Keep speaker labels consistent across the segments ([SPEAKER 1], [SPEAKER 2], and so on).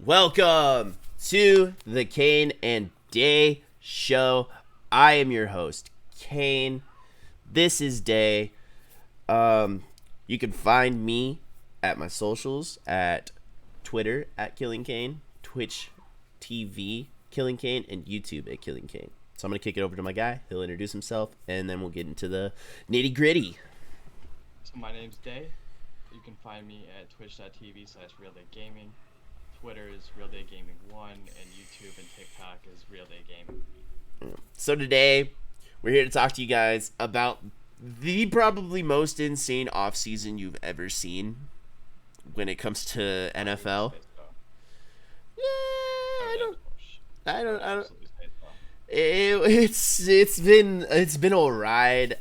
[SPEAKER 1] Welcome to the Kane and Day Show. I am your host, Kane. This is Day. You can find me at my socials at Twitter at Killing Kane, Twitch TV Killing Kane, and YouTube at Killing Kane. So I'm going to kick it over to my guy. He'll introduce himself, and then we'll get into the nitty gritty.
[SPEAKER 2] So my name's Day. You can find me at twitch.tv/Realdaygaming. Twitter is Realdaygaming1, and YouTube and TikTok is Realdaygaming.
[SPEAKER 1] So today, we're here to talk to you guys about the probably most insane offseason you've ever seen when it comes to NFL. I don't. It's been a ride.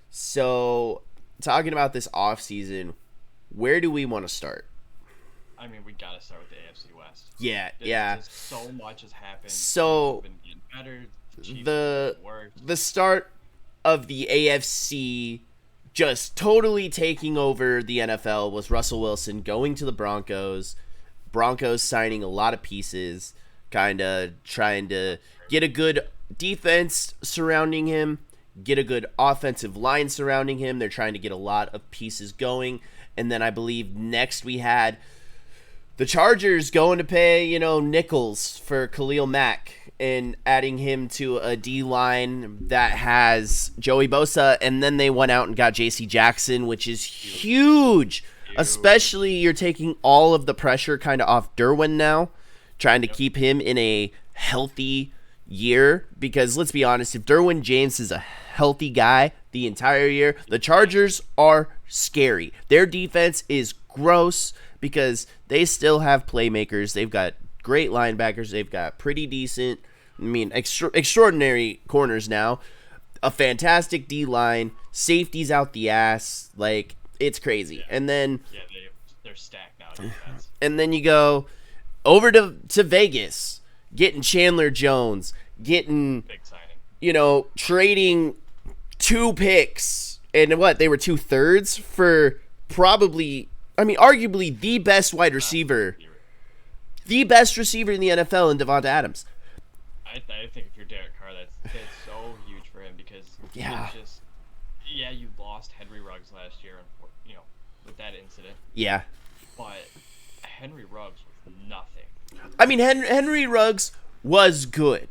[SPEAKER 1] So talking about this offseason, where do we want to start?
[SPEAKER 2] I mean, we gotta start with the AFC West.
[SPEAKER 1] Yeah.
[SPEAKER 2] Just so much has happened.
[SPEAKER 1] So
[SPEAKER 2] been getting better.
[SPEAKER 1] The start of the AFC just totally taking over the NFL was Russell Wilson going to the Broncos. Broncos signing a lot of pieces, kind of trying to get a good defense surrounding him, get a good offensive line surrounding him. They're trying to get a lot of pieces going. And then I believe next we had the Chargers going to pay, nickels for Khalil Mack and adding him to a D-line that has Joey Bosa. And then they went out and got J.C. Jackson, which is huge. Especially you're taking all of the pressure kind of off Derwin now, trying to keep him in a healthy year. Because let's be honest, if Derwin James is a healthy guy the entire year, the Chargers are scary. Their defense is gross because they still have playmakers. They've got great linebackers. They've got pretty decent, extraordinary corners now. A fantastic D-line. Safeties out the ass. Like, it's crazy.
[SPEAKER 2] Yeah.
[SPEAKER 1] And then
[SPEAKER 2] they're stacked now. Defense.
[SPEAKER 1] And then you go over to Vegas, getting Chandler Jones, getting,
[SPEAKER 2] Big signing.
[SPEAKER 1] trading 2 picks. And what? They were 2/3 for probably, arguably the best wide receiver. The best receiver in the NFL in Devonta Adams.
[SPEAKER 2] I think if you're Derek Carr, that's so huge for him because you lost Henry Ruggs last year, with that incident.
[SPEAKER 1] Yeah.
[SPEAKER 2] But Henry Ruggs was nothing.
[SPEAKER 1] Henry Ruggs was good.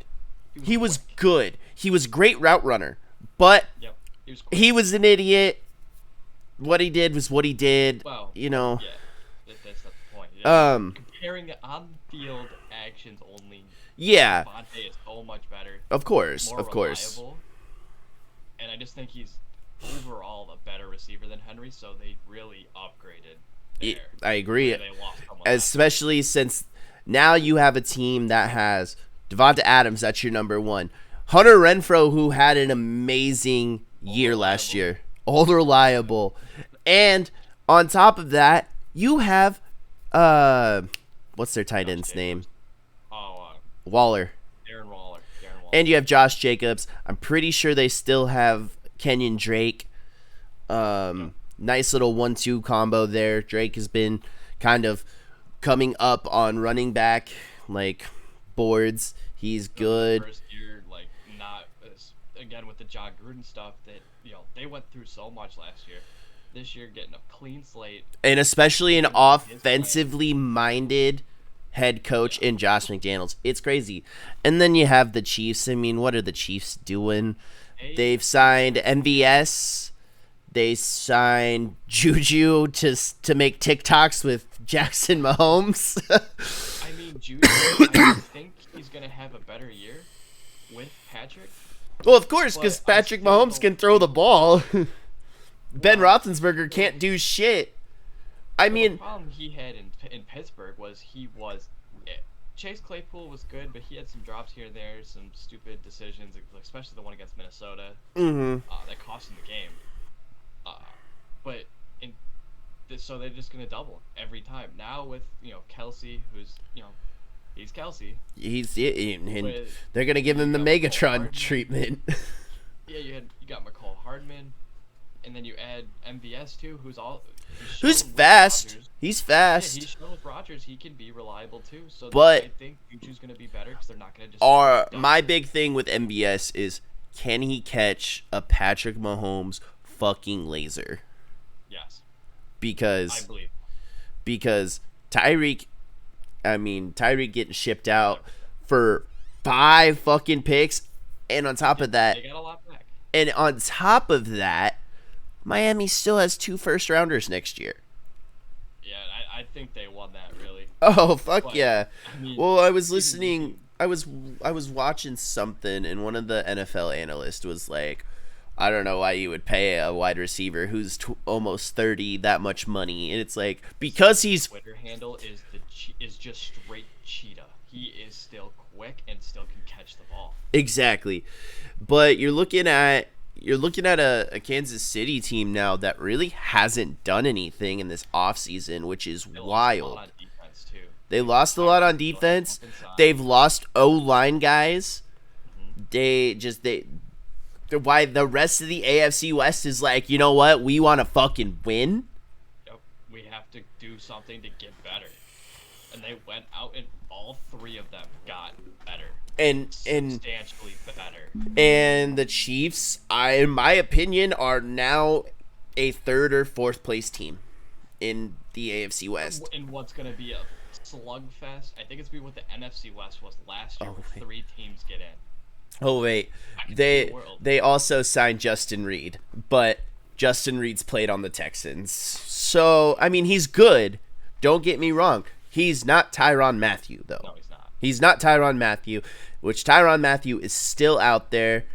[SPEAKER 1] He was good. He was a great route runner, but he was an idiot. What he did was what he did.
[SPEAKER 2] Well, that's not the point. Comparing the on-field actions only.
[SPEAKER 1] Yeah.
[SPEAKER 2] Devontae is so much better.
[SPEAKER 1] Of course.
[SPEAKER 2] Reliable, and I just think he's overall a better receiver than Henry, so they really upgraded there.
[SPEAKER 1] I agree.
[SPEAKER 2] They lost
[SPEAKER 1] especially since now you have a team that has Devonta Adams, that's your number one. Hunter Renfrow, who had an amazing year last year. Old reliable. And on top of that, you have what's their tight end's name? Waller.
[SPEAKER 2] Darren Waller.
[SPEAKER 1] And you have Josh Jacobs. I'm pretty sure they still have Kenyon Drake. Nice little 1-2 combo there. Drake has been kind of coming up on running back boards. He's good.
[SPEAKER 2] First year, again with the John Gruden stuff that they went through so much last year. This year, getting a clean slate,
[SPEAKER 1] and especially an offensively minded head coach in Josh McDaniels. It's crazy. And then you have the Chiefs. What are the Chiefs doing? They've signed MVS. They signed Juju to make TikToks with Jackson Mahomes.
[SPEAKER 2] Juju, I think he's going to have a better year with Patrick.
[SPEAKER 1] Well, of course, because Patrick Mahomes can throw the ball. Ben Roethlisberger can't do shit.
[SPEAKER 2] The problem he had in Pittsburgh was Chase Claypool was good, but he had some drops here and there, some stupid decisions, especially the one against Minnesota. That cost him the game. So they're just gonna double every time. Now with Kelsey, who's he's Kelsey.
[SPEAKER 1] They're gonna give him the Megatron treatment.
[SPEAKER 2] Yeah, you got McCall Hardman, and then you add MVS too,
[SPEAKER 1] who's fast. He's fast.
[SPEAKER 2] Yeah, he's shown with Rodgers he can be reliable too. So
[SPEAKER 1] but
[SPEAKER 2] I think Juju's gonna be better because they're not gonna just.
[SPEAKER 1] My big thing with MVS is, can he catch a Patrick Mahomes fucking laser?
[SPEAKER 2] Yes.
[SPEAKER 1] Because
[SPEAKER 2] I believe.
[SPEAKER 1] Because Tyreek getting shipped out for 5 fucking picks, and on top of that,
[SPEAKER 2] they got a lot back.
[SPEAKER 1] And on top of that, Miami still has 2 first-rounders next year.
[SPEAKER 2] Yeah, I think they won that, really.
[SPEAKER 1] Oh, fuck but, yeah.
[SPEAKER 2] I mean,
[SPEAKER 1] well, I was listening. I was watching something, and one of the NFL analysts was like, I don't know why you would pay a wide receiver who's almost 30 that much money. And it's like, because he's...
[SPEAKER 2] Twitter handle is just straight cheetah. He is still quick and still can catch the ball.
[SPEAKER 1] Exactly. But you're looking at a Kansas City team now that really hasn't done anything in this offseason, which is wild. They lost a lot on defense. They've lost O-line guys. Why the rest of the AFC West is like, you know what? We want to fucking win.
[SPEAKER 2] Yep. We have to do something to get better. And they went out and all 3 of them got better.
[SPEAKER 1] And
[SPEAKER 2] substantially better.
[SPEAKER 1] And the Chiefs, in my opinion, are now a 3rd or 4th place team in the AFC West.
[SPEAKER 2] And what's going to be a slugfest? I think it's be what the NFC West was last year, where 3 teams get in.
[SPEAKER 1] Oh wait, they also signed Justin Reed, but Justin Reed's played on the Texans. So, I mean, he's good. Don't get me wrong. He's not Tyrann Mathieu, though.
[SPEAKER 2] No, he's not.
[SPEAKER 1] He's not Tyrann Mathieu, which Tyrann Mathieu is still out there,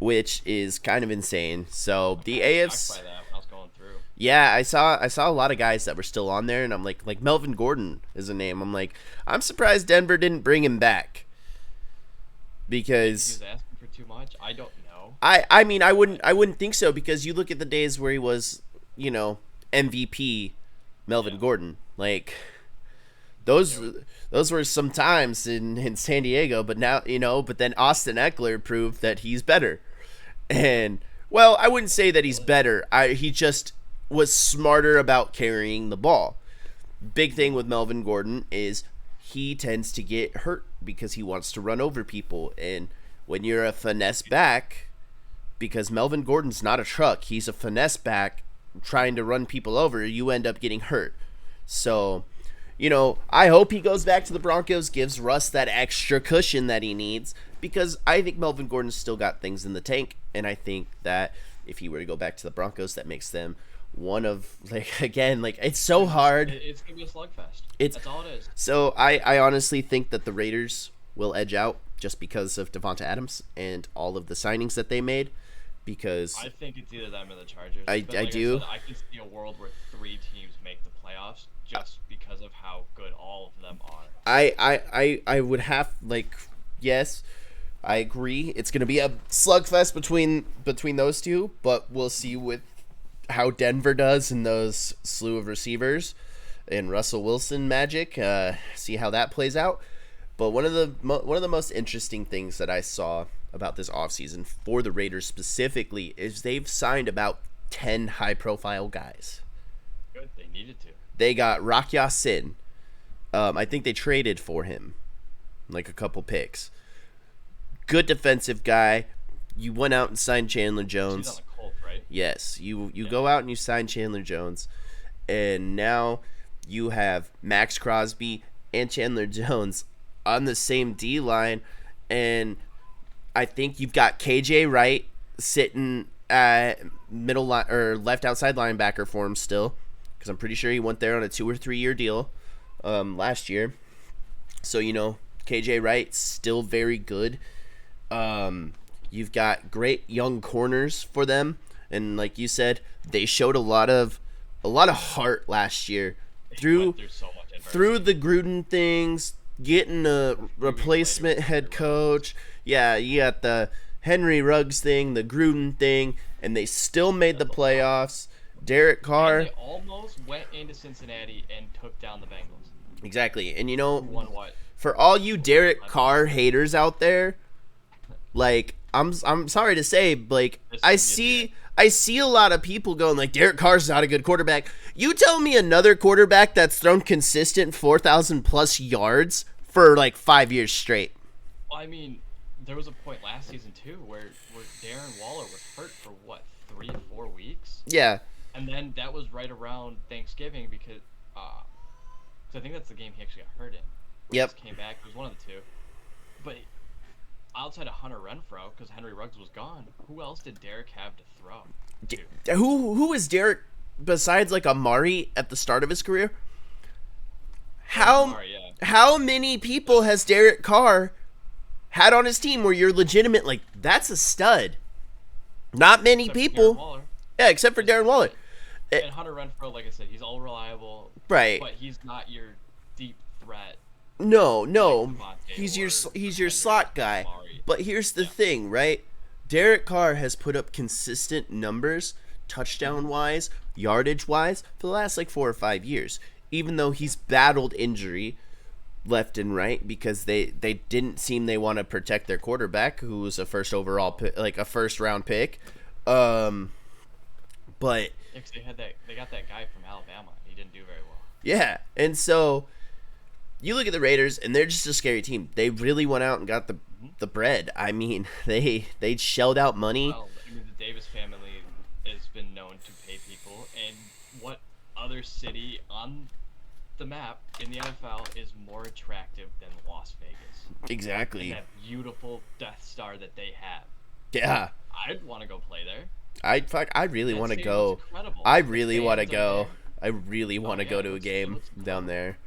[SPEAKER 1] which is kind of insane. So, the AFC...
[SPEAKER 2] By that when I was going through.
[SPEAKER 1] Yeah, I saw a lot of guys that were still on there, and I'm like Melvin Gordon is a name. I'm like, I'm surprised Denver didn't bring him back. Because
[SPEAKER 2] he was asking for too much. I don't know.
[SPEAKER 1] I mean, I wouldn't think so, because you look at the days where he was, MVP Melvin Gordon. Like, those were some times in San Diego, but now, but then Austin Eckler proved that he's better. And, well, I wouldn't say that he's better. He just was smarter about carrying the ball. Big thing with Melvin Gordon is he tends to get hurt because he wants to run over people. And when you're a finesse back, because Melvin Gordon's not a truck, he's a finesse back trying to run people over, you end up getting hurt. So, I hope he goes back to the Broncos, gives Russ that extra cushion that he needs, because I think Melvin Gordon's still got things in the tank. And I think that if he were to go back to the Broncos, that makes them one of, it's so hard.
[SPEAKER 2] It's going to be a slugfest. That's all it is.
[SPEAKER 1] So I honestly think that the Raiders will edge out just because of Devonta Adams and all of the signings that they made. Because
[SPEAKER 2] I think it's either them or the Chargers.
[SPEAKER 1] I do.
[SPEAKER 2] I can see a world where 3 teams make the playoffs just because of how good all of them are.
[SPEAKER 1] I would have, yes, I agree. It's going to be a slugfest between those two, but we'll see with how Denver does in those slew of receivers and Russell Wilson magic. See how that plays out. But one of the most interesting things that I saw about this offseason for the Raiders specifically is they've signed about 10 high-profile guys.
[SPEAKER 2] Good, they needed to.
[SPEAKER 1] They got Rock Ya-Sin. I think they traded for him, a couple picks. Good defensive guy. You went out and signed Chandler Jones.
[SPEAKER 2] He's on the Colts, right?
[SPEAKER 1] Yes, you go out and you sign Chandler Jones, and now you have Max Crosby and Chandler Jones on the same D line, and I think you've got KJ Wright sitting at middle line or left outside linebacker for him still, because I'm pretty sure he went there on a 2 or 3 year deal last year. So KJ Wright still very good. You've got great young corners for them, and like you said, they showed a lot of heart last year through the Gruden things, getting a replacement head coach. Yeah, you got the Henry Ruggs thing, the Gruden thing, and they still made the playoffs. Derek Carr.
[SPEAKER 2] And they almost went into Cincinnati and took down the Bengals.
[SPEAKER 1] Exactly, and
[SPEAKER 2] won what?
[SPEAKER 1] for all you Derek Carr haters out there, I'm sorry to say, like I see a lot of people going like Derek Carr's not a good quarterback. You tell me another quarterback that's thrown consistent 4,000 plus yards for like 5 years straight.
[SPEAKER 2] Well, I mean, there was a point last season too where Darren Waller was hurt for what 3-4 weeks.
[SPEAKER 1] Yeah.
[SPEAKER 2] And then that was right around Thanksgiving because I think that's the game he actually got hurt in.
[SPEAKER 1] Yep.
[SPEAKER 2] He came back. It was one of the two. But outside of Hunter Renfrow, because Henry Ruggs was gone, who else did Derek have to throw to?
[SPEAKER 1] Who is Derek besides like Amari at the start of his career? How many people has Derek Carr had on his team where you're legitimate like that's a stud? Not many people. Yeah, except for Darren Waller.
[SPEAKER 2] And Hunter Renfrow, like I said, he's all reliable.
[SPEAKER 1] Right.
[SPEAKER 2] But he's not your deep threat.
[SPEAKER 1] No.
[SPEAKER 2] Like
[SPEAKER 1] He's your slot guy. Amari. But here's the thing, right? Derek Carr has put up consistent numbers, touchdown-wise, yardage-wise, for the last like 4 or 5 years. Even though he's battled injury left and right because they didn't seem they want to protect their quarterback, who was a first overall like a first round pick. But
[SPEAKER 2] they got that guy from Alabama. He didn't do very well.
[SPEAKER 1] Yeah, and so you look at the Raiders, and they're just a scary team. They really went out and got the bread. I mean, they shelled out money.
[SPEAKER 2] Well, I mean, the Davis family has been known to pay people, and what other city on the map in the NFL is more attractive than Las Vegas?
[SPEAKER 1] Exactly.
[SPEAKER 2] And that beautiful Death Star that they have.
[SPEAKER 1] Yeah.
[SPEAKER 2] I'd want to go play there.
[SPEAKER 1] I really want to go. I really want to go. I really want to go to a game down there.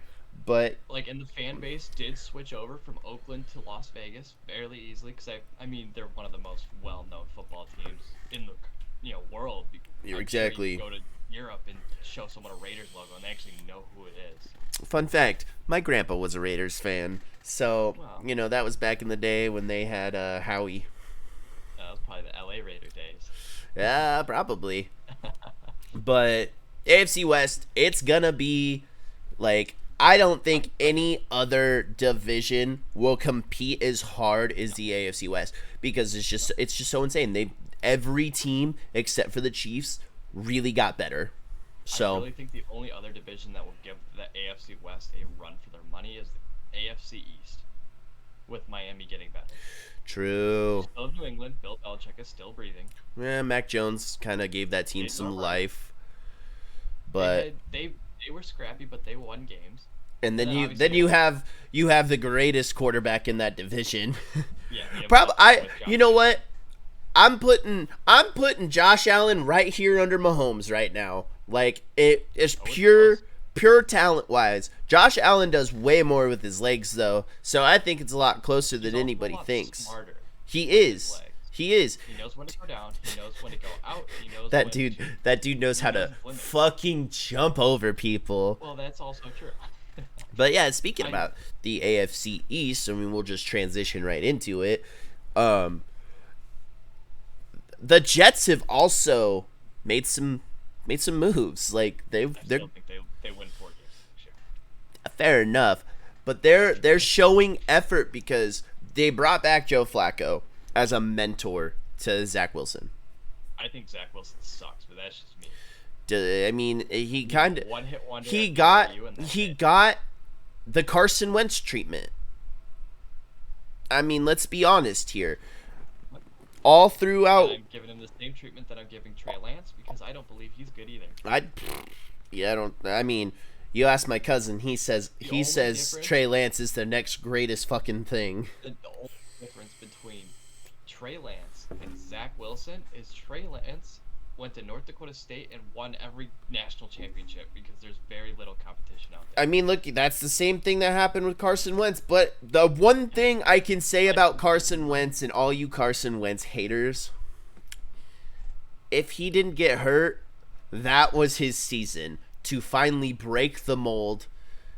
[SPEAKER 1] But
[SPEAKER 2] like, and the fan base did switch over from Oakland to Las Vegas fairly easily because I mean they're one of the most well-known football teams in the world.
[SPEAKER 1] Exactly.
[SPEAKER 2] Sure you go to Europe and show someone a Raiders logo and they actually know who it is.
[SPEAKER 1] Fun fact: my grandpa was a Raiders fan, so that was back in the day when they had Howie.
[SPEAKER 2] That was probably the LA Raider days.
[SPEAKER 1] Yeah, probably. But AFC West, it's gonna be like I don't think any other division will compete as hard as the AFC West because it's just so insane. Every team except for the Chiefs really got better. So
[SPEAKER 2] I really think the only other division that will give the AFC West a run for their money is the AFC East, with Miami getting better.
[SPEAKER 1] True.
[SPEAKER 2] Still New England. Bill Belichick is still breathing.
[SPEAKER 1] Yeah, Mac Jones kind of gave that team some life, but
[SPEAKER 2] they were scrappy, but they won games.
[SPEAKER 1] And then you have the greatest quarterback in that division.
[SPEAKER 2] Yeah.
[SPEAKER 1] Probably you know what? I'm putting Josh Allen right here under Mahomes right now. Like it is pure talent wise. Josh Allen does way more with his legs though, so I think it's a lot closer than anybody thinks.
[SPEAKER 2] Smarter.
[SPEAKER 1] He is.
[SPEAKER 2] He knows when to go down. He knows when to go out. He knows
[SPEAKER 1] that dude knows how to fucking jump over people.
[SPEAKER 2] Well, that's also true.
[SPEAKER 1] But yeah, speaking about the AFC East, I mean, we'll just transition right into it. The Jets have also made some moves. Like
[SPEAKER 2] I still think they win 4 games. Sure.
[SPEAKER 1] Fair enough, but they're showing effort because they brought back Joe Flacco as a mentor to Zach Wilson.
[SPEAKER 2] I think Zach Wilson sucks, but that's just me.
[SPEAKER 1] I mean, he kind of
[SPEAKER 2] one-hit wonder.
[SPEAKER 1] He got the Carson Wentz treatment. I mean, let's be honest here. All throughout,
[SPEAKER 2] I'm giving him the same treatment that I'm giving Trey Lance because I don't believe he's good either.
[SPEAKER 1] I mean, you ask my cousin, he says Trey Lance is the next greatest fucking thing.
[SPEAKER 2] The only difference between Trey Lance and Zach Wilson is Trey Lance went to North Dakota State and won every national championship because there's very little competition out there.
[SPEAKER 1] I mean, look, that's the same thing that happened with Carson Wentz. But the one thing I can say about Carson Wentz and all you Carson Wentz haters, if he didn't get hurt, that was his season to finally break the mold.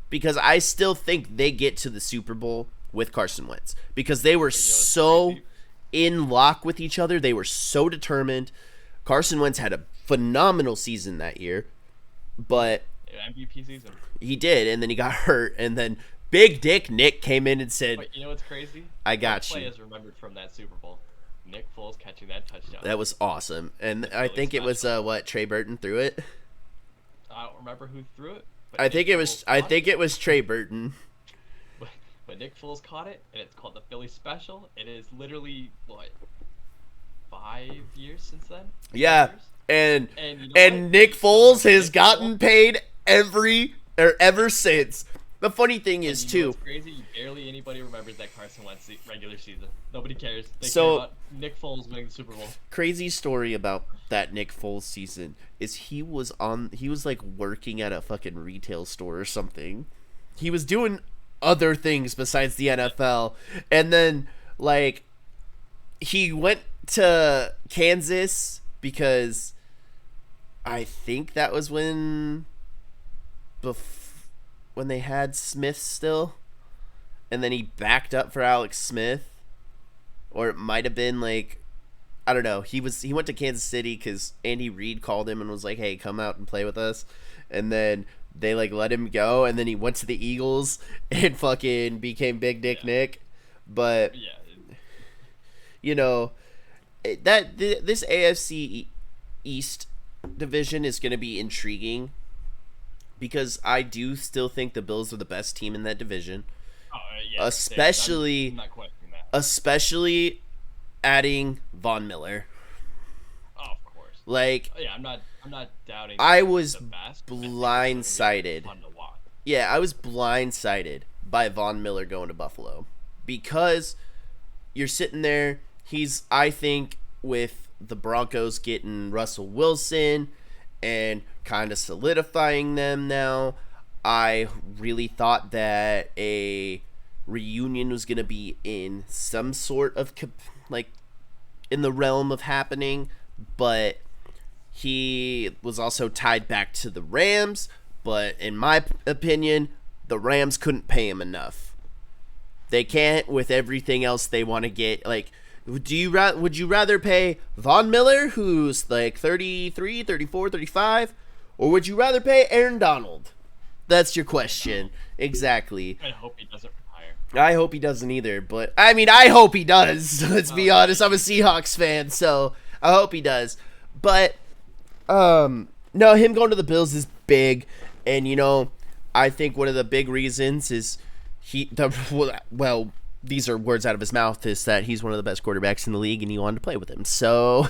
[SPEAKER 1] Because I still think they get to the Super Bowl with Carson Wentz. Because they were so in lock with each other. They were so determined. Carson Wentz had a phenomenal season that year, but
[SPEAKER 2] MVP season.
[SPEAKER 1] He did, and then he got hurt, and then Big Dick Nick came in and said,
[SPEAKER 2] "But you know what's crazy?
[SPEAKER 1] I got you."
[SPEAKER 2] Play is remembered from that Super Bowl. Nick Foles catching that touchdown.
[SPEAKER 1] That was awesome. And I think it was Trey Burton threw it.
[SPEAKER 2] I don't remember who threw it.
[SPEAKER 1] I think it was Trey Burton.
[SPEAKER 2] But Nick Foles caught it, and it's called the Philly Special. It is literally what, 5 years since then?
[SPEAKER 1] Yeah,
[SPEAKER 2] and
[SPEAKER 1] Nick Foles has gotten paid ever since. The funny thing is too.
[SPEAKER 2] What's crazy? Barely anybody remembers that Carson Wentz regular season. Nobody cares. They care about Nick Foles winning the Super Bowl.
[SPEAKER 1] Crazy story about that Nick Foles season is he was like working at a fucking retail store or something. He was doing other things besides the NFL, and then like he went to Kansas because I think that was when they had Smith still, and then he backed up for Alex Smith, or it might have been like, I don't know. He went to Kansas City because Andy Reid called him and was like, "Hey, come out and play with us," and then they like let him go, and then he went to the Eagles and fucking became Big Dick Nick. But you know that this AFC East division is going to be intriguing because I do still think the Bills are the best team in that division. Especially
[SPEAKER 2] I'm not questioning that.
[SPEAKER 1] Especially adding Von Miller.
[SPEAKER 2] Oh, of course.
[SPEAKER 1] Like,
[SPEAKER 2] yeah, I'm not doubting.
[SPEAKER 1] I was
[SPEAKER 2] the best,
[SPEAKER 1] blindsided. Yeah, I was blindsided by Von Miller going to Buffalo because you're sitting there. I think, with the Broncos getting Russell Wilson and kind of solidifying them now, I really thought that a reunion was going to be in some sort of in the realm of happening, but he was also tied back to the Rams. But in my opinion, the Rams couldn't pay him enough. They can't with everything else they want to get. Like, would you rather pay Von Miller, who's like 33, 34, 35, or would you rather pay Aaron Donald? That's your question. Exactly.
[SPEAKER 2] I hope he doesn't retire.
[SPEAKER 1] I hope he doesn't either, but I mean, I hope he does. Let's be honest. I'm a Seahawks fan, so I hope he does. But no, him going to the Bills is big, and I think one of the big reasons is these are words out of his mouth, is that he's one of the best quarterbacks in the league, and he wanted to play with him. So,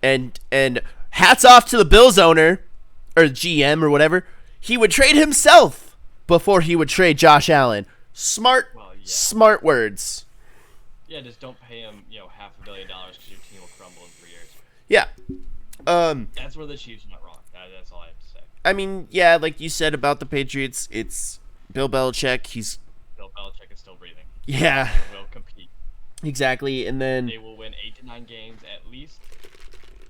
[SPEAKER 1] and hats off to the Bills owner or GM or whatever. He would trade himself before he would trade Josh Allen. Smart words.
[SPEAKER 2] Yeah, just don't pay him, $500 million because your team will crumble in 3 years.
[SPEAKER 1] Yeah.
[SPEAKER 2] That's where the Chiefs went wrong. That's all I have to say.
[SPEAKER 1] I mean, yeah, like you said about the Patriots, it's Bill Belichick.
[SPEAKER 2] Bill Belichick is still breathing.
[SPEAKER 1] Yeah.
[SPEAKER 2] They will compete.
[SPEAKER 1] Exactly, and then
[SPEAKER 2] they will win 8 to 9 games at least.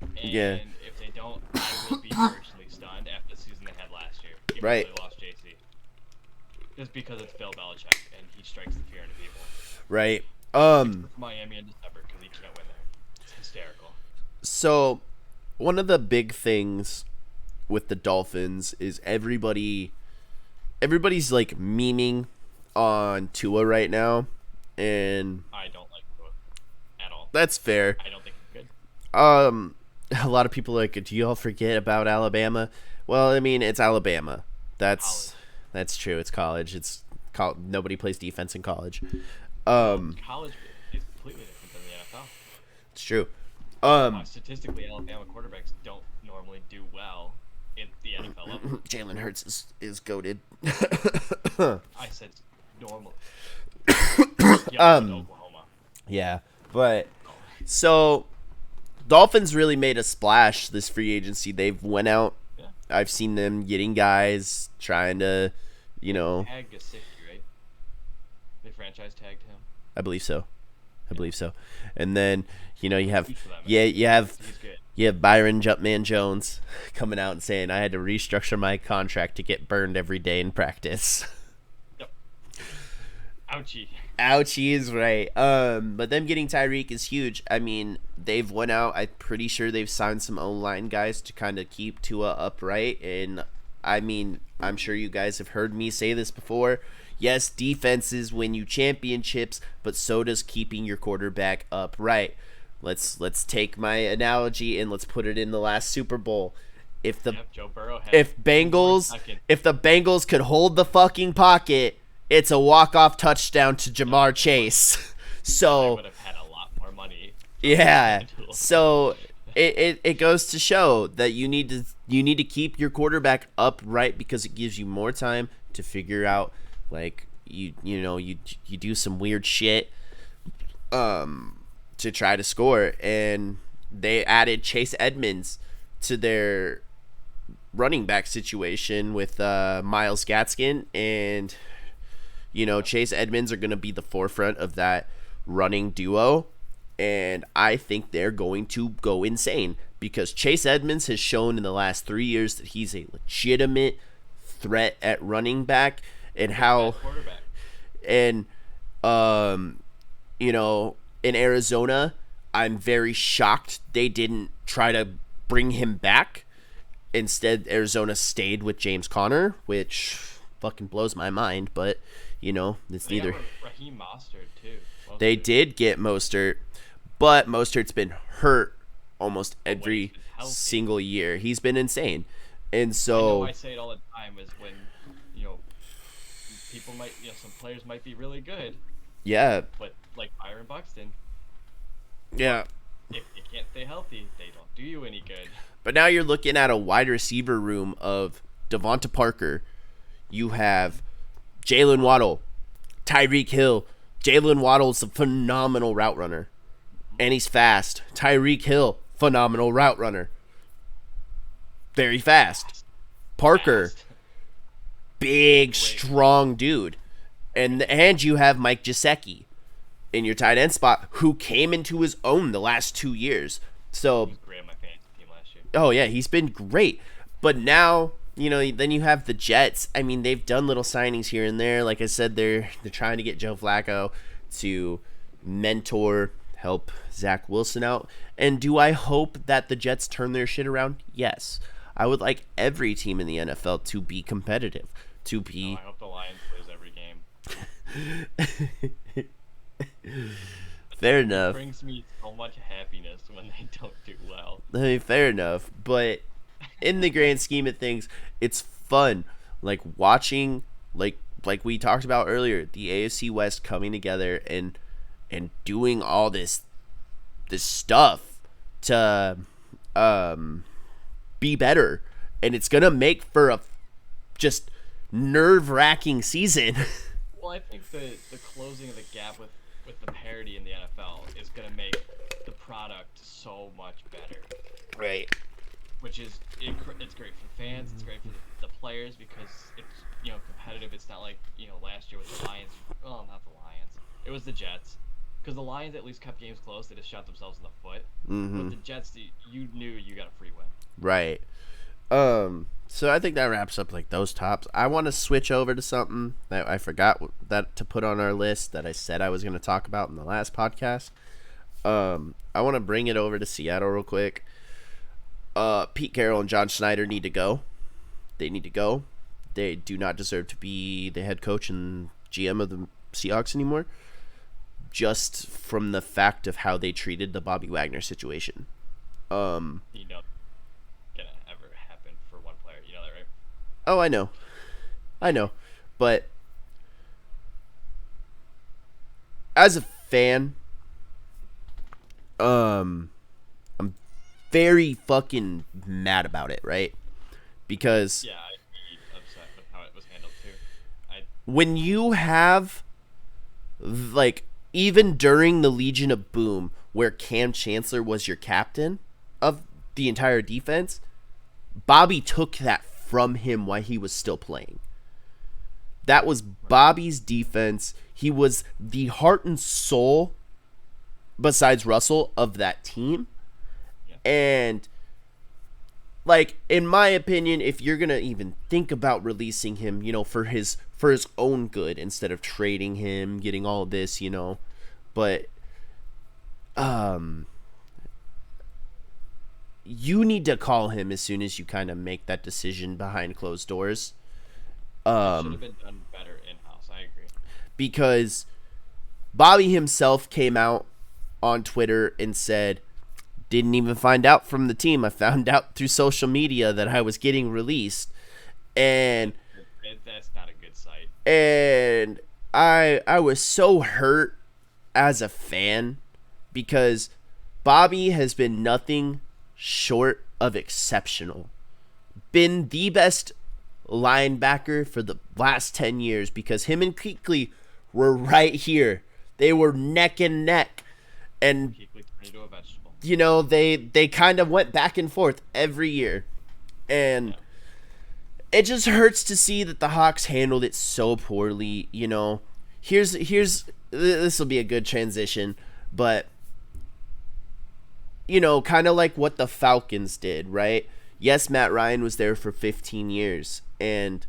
[SPEAKER 2] And
[SPEAKER 1] yeah.
[SPEAKER 2] If they don't, I will be virtually stunned after the season they had last year. Even
[SPEAKER 1] right.
[SPEAKER 2] though they lost JC. Just because it's Bill Belichick and he strikes the fear into people.
[SPEAKER 1] Right.
[SPEAKER 2] Miami in December because he can't win there. It's hysterical.
[SPEAKER 1] So, one of the big things with the Dolphins is everybody's like memeing on Tua right now, and
[SPEAKER 2] I don't like Tua at all.
[SPEAKER 1] That's fair.
[SPEAKER 2] I don't think he's good.
[SPEAKER 1] A lot of people are like, do you all forget about Alabama? Well, I mean, it's Alabama. That's true. It's college. Nobody plays defense in college.
[SPEAKER 2] College is completely different than the NFL.
[SPEAKER 1] It's true.
[SPEAKER 2] Statistically, Alabama quarterbacks don't normally do well at the NFL level.
[SPEAKER 1] Jalen Hurts is goated.
[SPEAKER 2] I said normal.
[SPEAKER 1] Oklahoma. Yeah, but so Dolphins really made a splash this free agency. They've went out. Yeah. I've seen them getting guys trying to,
[SPEAKER 2] Tag Gesicki, right? They franchise tagged him.
[SPEAKER 1] I believe so. And then you have Byron Jumpman Jones coming out and saying I had to restructure my contract to get burned every day in practice.
[SPEAKER 2] Yep. Ouchie.
[SPEAKER 1] Ouchie is right. But them getting Tyreek is huge. I mean, they've went out. I'm pretty sure they've signed some O-line guys to kind of keep Tua upright. And I mean, I'm sure you guys have heard me say this before. Yes, defenses win you championships, but so does keeping your quarterback upright. Let's take my analogy and let's put it in the last Super Bowl. If the
[SPEAKER 2] Joe Burrow had
[SPEAKER 1] if the Bengals could hold the fucking pocket, it's a walk-off touchdown to Jamar Chase. So
[SPEAKER 2] would have had a lot more money.
[SPEAKER 1] Yeah. So it goes to show that you need to keep your quarterback upright because it gives you more time to figure out, like, you do some weird shit to try to score. And they added Chase Edmonds to their running back situation with Myles Gaskin, and Chase Edmonds are going to be the forefront of that running duo. And I think they're going to go insane because Chase Edmonds has shown in the last 3 years that he's a legitimate threat at running back. And how, and in Arizona, I'm very shocked they didn't try to bring him back. Instead, Arizona stayed with James Conner, which fucking blows my mind. But it's neither.
[SPEAKER 2] Raheem Mostert too.
[SPEAKER 1] They did get Mostert, but Mostert's been hurt almost every single year. He's been insane, and so
[SPEAKER 2] I say it all the time is when people might some players might be really good.
[SPEAKER 1] Yeah.
[SPEAKER 2] But like Byron Buxton.
[SPEAKER 1] Yeah.
[SPEAKER 2] If they can't stay healthy, they don't do you any good.
[SPEAKER 1] But now you're looking at a wide receiver room of Devonta Parker. You have Jalen Waddle, Tyreek Hill. Jalen Waddle's a phenomenal route runner, and he's fast. Tyreek Hill, phenomenal route runner, very fast. Parker, big, strong dude, and you have Mike Gesicki in your tight end spot, who came into his own the last 2 years. So,
[SPEAKER 2] he was great on my fantasy team last year.
[SPEAKER 1] Oh yeah, he's been great. But now, then you have the Jets. I mean, they've done little signings here and there. Like I said, they're trying to get Joe Flacco to help Zach Wilson out. And do I hope that the Jets turn their shit around? Yes. I would like every team in the NFL to be competitive.
[SPEAKER 2] I hope the Lions lose every game.
[SPEAKER 1] Fair enough.
[SPEAKER 2] It brings me so much happiness when they don't do well.
[SPEAKER 1] I mean, fair enough. But in the grand scheme of things, it's fun. Like watching, like we talked about earlier, the AFC West coming together and doing all this stuff to be better, and it's gonna make for a just nerve-wracking season.
[SPEAKER 2] Well, I think the closing of the gap with the parity in the NFL is gonna make the product so much better.
[SPEAKER 1] Right.
[SPEAKER 2] Which is it's great for fans, it's great for the players because it's competitive. It's not like last year with the Lions. Well, not the Lions. It was the Jets. Because the Lions at least kept games close. They just shot themselves in the foot.
[SPEAKER 1] Mm-hmm.
[SPEAKER 2] But the Jets, you knew you got a free win.
[SPEAKER 1] Right. So I think that wraps up like those tops. I want to switch over to something that I forgot to put on our list that I said I was going to talk about in the last podcast. I want to bring it over to Seattle real quick. Pete Carroll and John Schneider need to go. They need to go. They do not deserve to be the head coach and GM of the Seahawks anymore. Just from the fact of how they treated the Bobby Wagner situation.
[SPEAKER 2] Gonna ever happen for one player. You know that, right?
[SPEAKER 1] Oh, I know. But as a fan, I'm very fucking mad about it, right? Because
[SPEAKER 2] yeah, I'd be upset with how it was handled too.
[SPEAKER 1] When you have even during the Legion of Boom, where Cam Chancellor was your captain of the entire defense, Bobby took that from him while he was still playing. That was Bobby's defense. He was the heart and soul, besides Russell, of that team.
[SPEAKER 2] Yeah.
[SPEAKER 1] And, in my opinion, if you're going to even think about releasing him, for his own good, instead of trading him, getting all of this, but, you need to call him as soon as you kind of make that decision behind closed doors.
[SPEAKER 2] That should have been done better in-house. I agree.
[SPEAKER 1] Because Bobby himself came out on Twitter and said, didn't even find out from the team. I found out through social media that I was getting released. And
[SPEAKER 2] that's not a good sight.
[SPEAKER 1] And I was so hurt as a fan because Bobby has been nothing short of exceptional. Been the best linebacker for the last 10 years because him and Kuechly were right here. They were neck and neck. And
[SPEAKER 2] Kuechly turned into a vegetable.
[SPEAKER 1] You know, they kind of went back and forth every year. And it just hurts to see that the Hawks handled it so poorly. You know, here's this will be a good transition, but you know, kind of like what the Falcons did, right? Yes, Matt Ryan was there for 15 years, and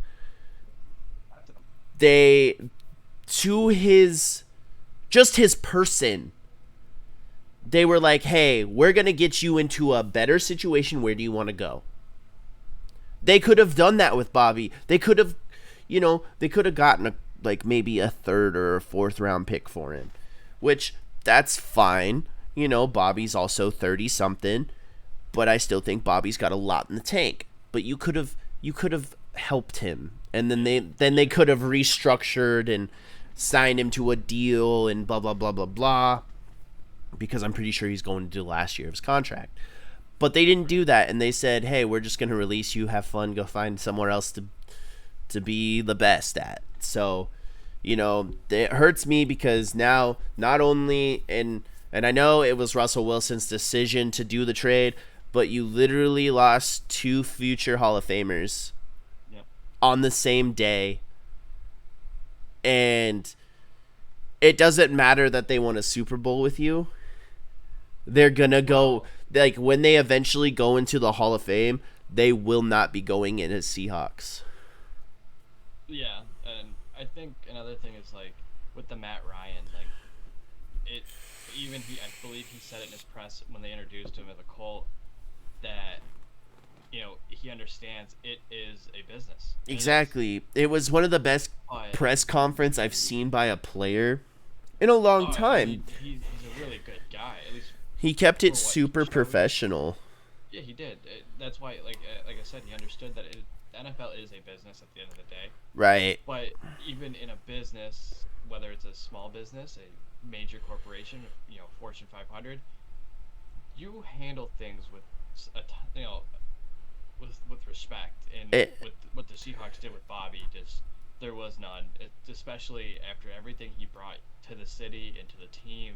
[SPEAKER 1] they, to his person, they were like, hey, we're going to get you into a better situation. Where do you want to go? They could have done that with Bobby. They could have, you know, gotten maybe a third or a fourth round pick for him, which that's fine. You know, Bobby's also 30 something, but I still think Bobby's got a lot in the tank. But you could have helped him, and then they could have restructured and signed him to a deal and blah blah blah blah blah. Because I'm pretty sure he's going to the last year of his contract. But they didn't do that, and they said, hey, we're just going to release you, have fun, go find somewhere else to be the best at. So, you know, it hurts me because now not only, and I know it was Russell Wilson's decision to do the trade, but you literally lost 2 future Hall of Famers on the same day. And it doesn't matter that they won a Super Bowl with you. They're going to go, like, when they eventually go into the Hall of Fame, they will not be going in as Seahawks.
[SPEAKER 2] Yeah, and I think another thing is, like, with the Matt Ryan, like, I believe he said it in his press when they introduced him as a Colt, that, you know, he understands it is a business.
[SPEAKER 1] Exactly. It was one of the best press conference I've seen by a player in a long time.
[SPEAKER 2] He's a really good guy. At least
[SPEAKER 1] he kept it super professional.
[SPEAKER 2] Yeah, he did. That's why, like I said, he understood that the NFL is a business at the end of the day.
[SPEAKER 1] Right.
[SPEAKER 2] But even in a business, whether it's a small business, a major corporation, you know, Fortune 500, you handle things with with respect. And with what the Seahawks did with Bobby, there was none. Especially after everything he brought to the city and to the team,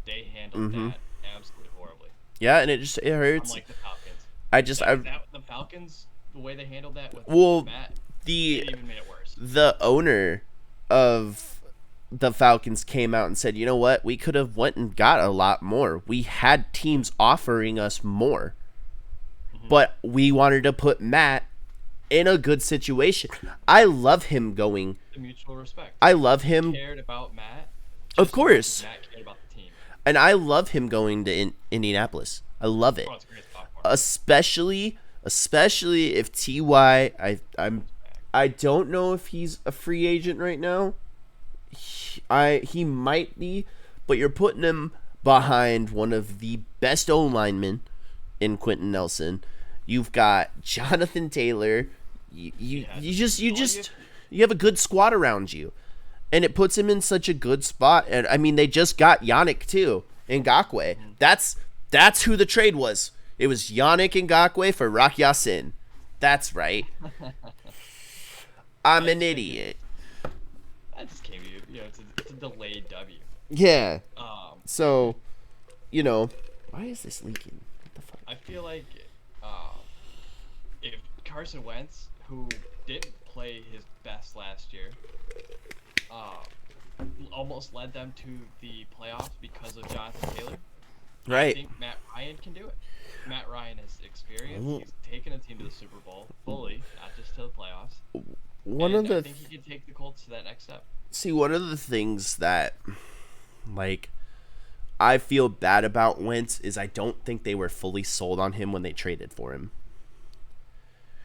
[SPEAKER 2] they handled that absolutely horribly.
[SPEAKER 1] Yeah, and it hurts.
[SPEAKER 2] Unlike the Falcons. The Falcons, the way they handled that with Matt, it even made it worse.
[SPEAKER 1] The owner of the Falcons came out and said, you know what, we could have went and got a lot more. We had teams offering us more. But we wanted to put Matt in a good situation. I love him going.
[SPEAKER 2] The mutual respect.
[SPEAKER 1] I love him.
[SPEAKER 2] He cared about Matt.
[SPEAKER 1] Of course.
[SPEAKER 2] Matt cared about the team.
[SPEAKER 1] And I love him going to Indianapolis. I love it.
[SPEAKER 2] Oh, it's a great spot for him.
[SPEAKER 1] Especially if T.Y. I don't know if he's a free agent right now. He might be, but you're putting him behind one of the best O-linemen in Quentin Nelson. You've got Jonathan Taylor. You have a good squad around you, and it puts him in such a good spot. And I mean, they just got Yannick too, Ngakoue. That's who the trade was. It was Yannick Ngakoue for Rock Ya-Sin. That's right. I'm an idiot.
[SPEAKER 2] That just came to you. It's a delayed W.
[SPEAKER 1] Yeah. So, you know, why is this leaking? What the fuck?
[SPEAKER 2] I feel like if Carson Wentz, who didn't play his best last year, almost led them to the playoffs because of Jonathan Taylor.
[SPEAKER 1] Right.
[SPEAKER 2] I think Matt Ryan can do it. Matt Ryan has experience. He's taken a team to the Super Bowl fully, not just to the playoffs. I think he can take the Colts to that next step.
[SPEAKER 1] See, one of the things that, like, I feel bad about Wentz is I don't think they were fully sold on him when they traded for him.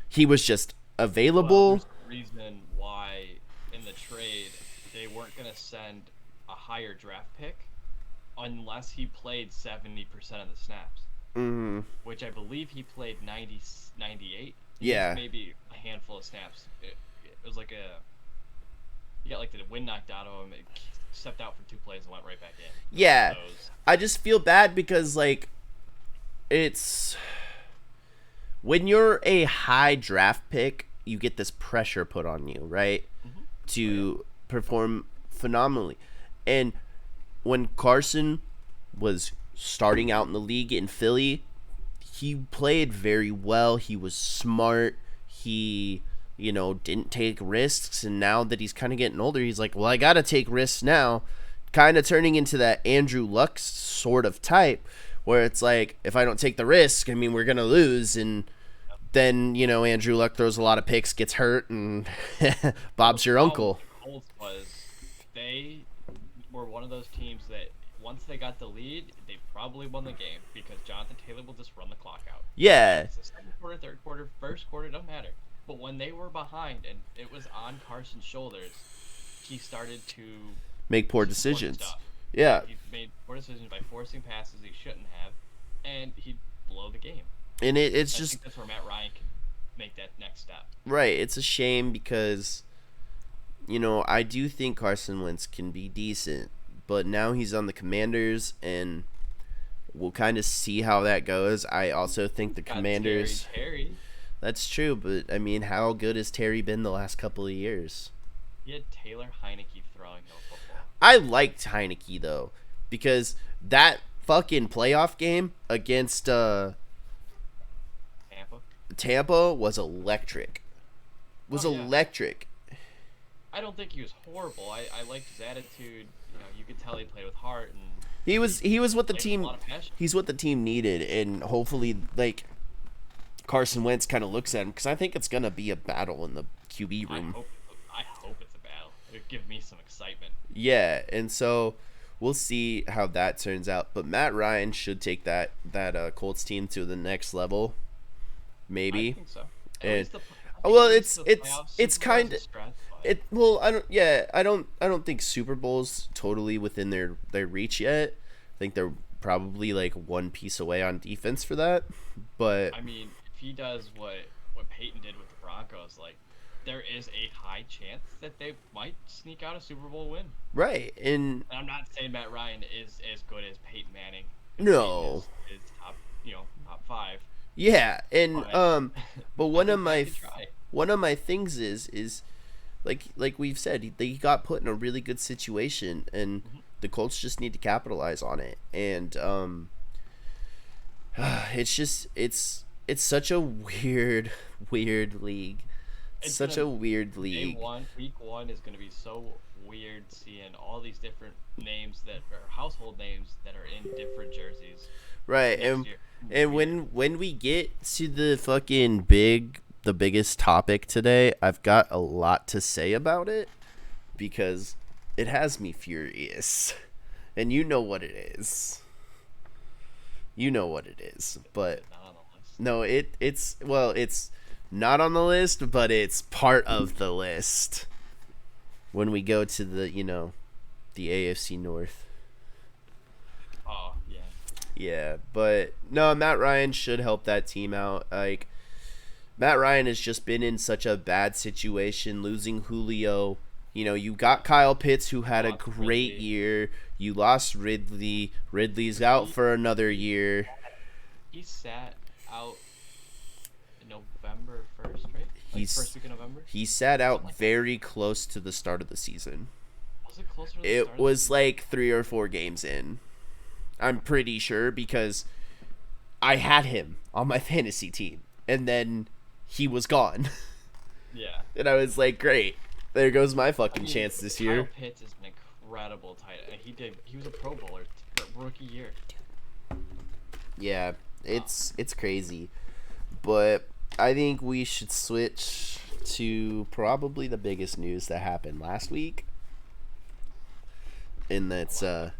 [SPEAKER 1] He was just available.
[SPEAKER 2] Well, reason why in the trade they weren't going to send a higher draft pick unless he played 70% of the snaps.
[SPEAKER 1] Mm-hmm.
[SPEAKER 2] Which I believe he played 98.
[SPEAKER 1] Yeah.
[SPEAKER 2] Maybe a handful of snaps. It was like he got like the wind knocked out of him. It stepped out for 2 plays and went right back in.
[SPEAKER 1] Yeah. I just feel bad because, like, it's... When you're a high draft pick, you get this pressure put on you, right? Mm-hmm. To perform phenomenally. And when Carson was starting out in the league in Philly, he played very well. He was smart. He, didn't take risks. And now that he's kind of getting older, he's like, well, I got to take risks now. Kind of turning into that Andrew Luck sort of type where it's like, if I don't take the risk, I mean, we're going to lose. And then, Andrew Luck throws a lot of picks, gets hurt, and Bob's your uncle.
[SPEAKER 2] The Colts was they were one of those teams that once they got the lead, they probably won the game because Jonathan Taylor will just run the clock out.
[SPEAKER 1] Yeah.
[SPEAKER 2] It's the second quarter, third quarter, first quarter, doesn't matter. But when they were behind and it was on Carson's shoulders, he started to
[SPEAKER 1] make poor decisions. Yeah.
[SPEAKER 2] He made poor decisions by forcing passes he shouldn't have, and he'd blow the game.
[SPEAKER 1] And it's
[SPEAKER 2] I
[SPEAKER 1] just...
[SPEAKER 2] think that's where Matt Ryan can make that next step.
[SPEAKER 1] Right. It's a shame because, I do think Carson Wentz can be decent. But now he's on the Commanders, and we'll kind of see how that goes. I also think the Commanders...
[SPEAKER 2] Terry.
[SPEAKER 1] That's true, but, I mean, how good has Terry been the last couple of years?
[SPEAKER 2] He had Taylor Heineke throwing no football.
[SPEAKER 1] I liked Heineke, though, because that fucking playoff game against Tampa was electric. Electric.
[SPEAKER 2] I don't think he was horrible. I liked his attitude. You could tell he played with heart, and
[SPEAKER 1] he was what the team. He's what the team needed, and hopefully, like, Carson Wentz kind of looks at him because I think it's gonna be a battle in the QB room.
[SPEAKER 2] I hope it's a battle. It would give me some excitement.
[SPEAKER 1] Yeah, and so we'll see how that turns out. But Matt Ryan should take that Colts team to the next level, maybe.
[SPEAKER 2] I think so.
[SPEAKER 1] It's kind of it. Well, I don't think Super Bowl's totally within their reach yet. I think they're probably like one piece away on defense for that. But
[SPEAKER 2] I mean, if he does what Peyton did with the Broncos, like, there is a high chance that they might sneak out a Super Bowl win.
[SPEAKER 1] Right, and
[SPEAKER 2] I'm not saying Matt Ryan is as good as Peyton Manning.
[SPEAKER 1] No,
[SPEAKER 2] is top, top 5.
[SPEAKER 1] Yeah, and but one of my things is like we've said, they got put in a really good situation, and the Colts just need to capitalize on it. And it's such a weird league. It's such a weird league.
[SPEAKER 2] Week 1 is going to be so weird seeing all these different names that are household names that are in different jerseys.
[SPEAKER 1] Right, and when we get to the biggest topic today, I've got a lot to say about it because it has me furious. And you know what it is. But no, it's not on the list, but it's part of the list when we go to the AFC North.
[SPEAKER 2] Oh, yeah.
[SPEAKER 1] Yeah, but no, Matt Ryan should help that team out. Like, Matt Ryan has just been in such a bad situation, losing Julio. You got Kyle Pitts, who had a great year. You lost Ridley. Ridley's out for another year.
[SPEAKER 2] He sat out November 1st, right? First week of November?
[SPEAKER 1] He sat out very close to the start of the season.
[SPEAKER 2] Was it closer to the
[SPEAKER 1] start?
[SPEAKER 2] It
[SPEAKER 1] was like 3 or 4 games in. I'm pretty sure because I had him on my fantasy team, and then he was gone.
[SPEAKER 2] Yeah.
[SPEAKER 1] And I was like, great. There goes my fucking chance this year.
[SPEAKER 2] Kyle Pitts is an incredible tight end. He was a Pro Bowler rookie year.
[SPEAKER 1] Yeah, it's crazy. But I think we should switch to probably the biggest news that happened last week. And that's and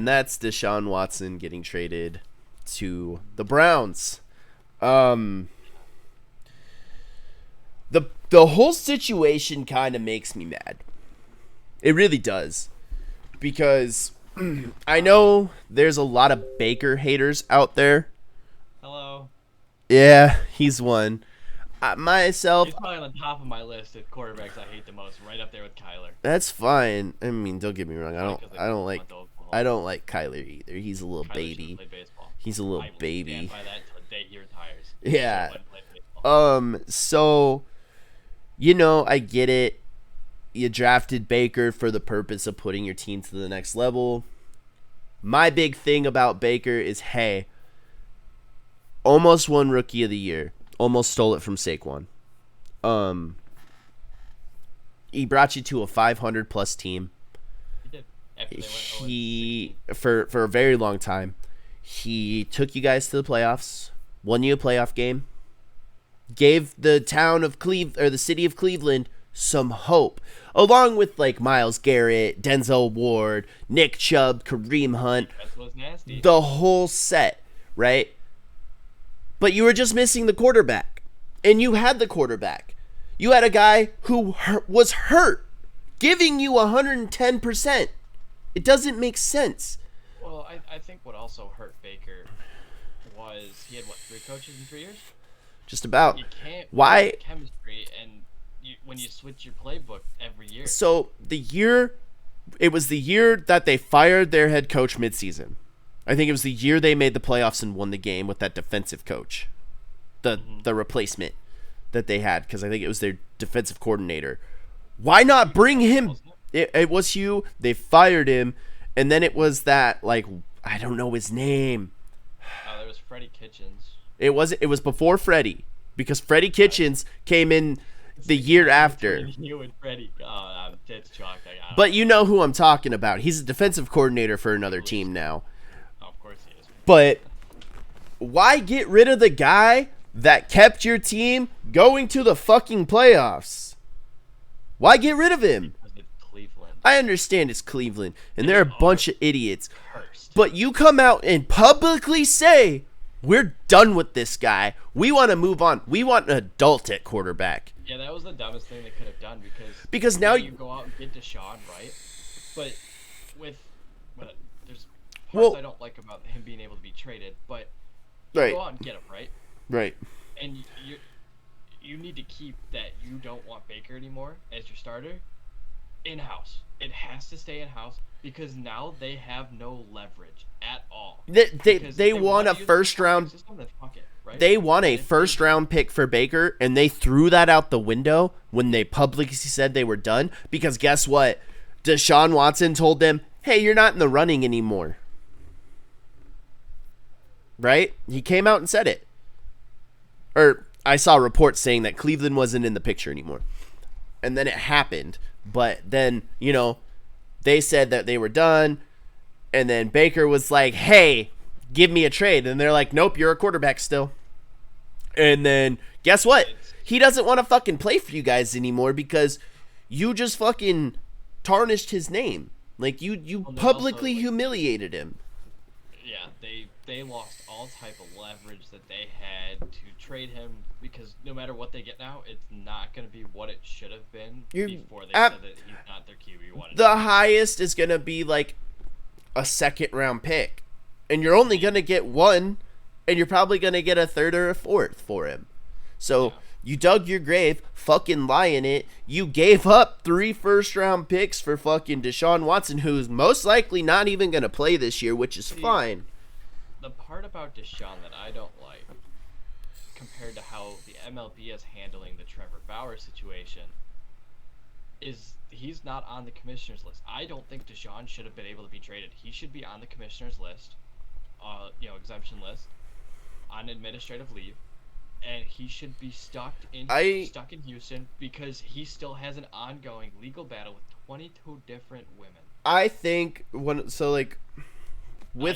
[SPEAKER 1] that's Deshawn Watson getting traded to the Browns. the whole situation kind of makes me mad. It really does. Because I know there's a lot of Baker haters out there.
[SPEAKER 2] Hello.
[SPEAKER 1] Yeah, he's one. Myself,
[SPEAKER 2] he's probably on the top of my list of quarterbacks I hate the most, right up there with Kyler.
[SPEAKER 1] That's fine. I mean, don't get me wrong. I don't like Kyler either. He's a little
[SPEAKER 2] Kyler
[SPEAKER 1] baby. He's a
[SPEAKER 2] I
[SPEAKER 1] little
[SPEAKER 2] will
[SPEAKER 1] baby.
[SPEAKER 2] stand by that until the day he retires.
[SPEAKER 1] Yeah.
[SPEAKER 2] So
[SPEAKER 1] I get it. You drafted Baker for the purpose of putting your team to the next level. My big thing about Baker is, hey, almost won Rookie of the Year. Almost stole it from Saquon. He brought you to a 500-plus team.
[SPEAKER 2] He did. After they went
[SPEAKER 1] he for a very long time. He took you guys to the playoffs, won you a playoff game, gave the town of the city of Cleveland some hope, along with like Myles Garrett, Denzel Ward, Nick Chubb, Kareem Hunt, the whole set, right? But you were just missing the quarterback, and you had the quarterback. You had a guy who was hurt, giving you 110%. It doesn't make sense.
[SPEAKER 2] Well, I think what also hurt Baker was he had, 3 coaches in 3 years?
[SPEAKER 1] Just about.
[SPEAKER 2] You can't
[SPEAKER 1] Why?
[SPEAKER 2] Chemistry and when you switch your playbook every year.
[SPEAKER 1] So it was the year that they fired their head coach midseason. I think it was the year they made the playoffs and won the game with that defensive coach, the replacement that they had, because I think it was their defensive coordinator. Why not bring him? It was Hugh. They fired him, and then it was that, like, I don't know his name.
[SPEAKER 2] There was Freddie Kitchens.
[SPEAKER 1] It was before Freddie, because Freddie Kitchens came in the year after.
[SPEAKER 2] You and Freddie. Oh, it's chalked.
[SPEAKER 1] But you know who I'm talking about. He's a defensive coordinator for another team now.
[SPEAKER 2] Of course he is.
[SPEAKER 1] But why get rid of the guy that kept your team going to the fucking playoffs? Why get rid of him?
[SPEAKER 2] Because it's Cleveland.
[SPEAKER 1] I understand it's Cleveland, and they're a bunch of idiots.
[SPEAKER 2] Cursed.
[SPEAKER 1] But you come out and publicly say, we're done with this guy. We want to move on. We want an adult at quarterback.
[SPEAKER 2] Yeah, that was the dumbest thing they could have done
[SPEAKER 1] because now
[SPEAKER 2] you go out and get Deshawn, right? But there's parts I don't like about him being able to be traded, but you go out and get him, right?
[SPEAKER 1] Right.
[SPEAKER 2] And you need to keep that you don't want Baker anymore as your starter in-house. It has to stay in-house because now they have no leverage at all.
[SPEAKER 1] They want a first round.
[SPEAKER 2] Right?
[SPEAKER 1] They want a first round pick for Baker, and they threw that out the window when they publicly said they were done. Because guess what? Deshaun Watson told them, "Hey, you're not in the running anymore." Right? He came out and said it. Or I saw reports saying that Cleveland wasn't in the picture anymore. And then it happened. But then, they said that they were done. And then Baker was like, hey, give me a trade. And they're like, nope, you're a quarterback still. And then guess what? He doesn't want to fucking play for you guys anymore because you just fucking tarnished his name. Like, you publicly humiliated him.
[SPEAKER 2] Yeah, they lost all type of leverage that they had to trade him because no matter what they get now, it's not going to be what it should have been before they said that he's not their QB1.
[SPEAKER 1] The highest is going to be like a second round pick. And you're only going to get one, and you're probably going to get a third or a fourth for him. So you dug your grave, fucking lie in it. You gave up 3 first-round picks for fucking Deshaun Watson, who's most likely not even going to play this year, which is fine.
[SPEAKER 2] The part about Deshaun that I don't like, compared to how the MLB is handling the Trevor Bauer situation, is he's not on the commissioner's list. I don't think Deshaun should have been able to be traded. He should be on the commissioner's list, exemption list, on administrative leave, and he should be stuck in Houston because he still has an ongoing legal battle with 22 different women.
[SPEAKER 1] I think with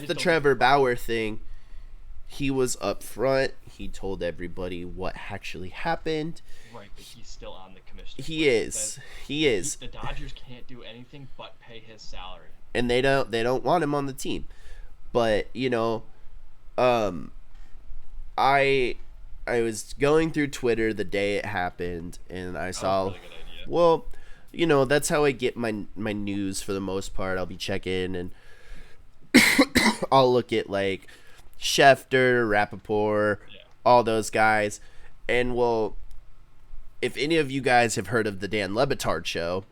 [SPEAKER 1] the Trevor Bauer thing, he was up front. He told everybody what actually happened.
[SPEAKER 2] Right, but he's still on the commissioner's
[SPEAKER 1] list. He is.
[SPEAKER 2] The Dodgers can't do anything but pay his salary.
[SPEAKER 1] And they don't want him on the team. But, I was going through Twitter the day it happened, and I saw.
[SPEAKER 2] That was a really good idea.
[SPEAKER 1] Well, that's how I get my news for the most part. I'll be checking, and I'll look at like Schefter, Rappaport, all those guys, and well, if any of you guys have heard of the Dan Le Batard show,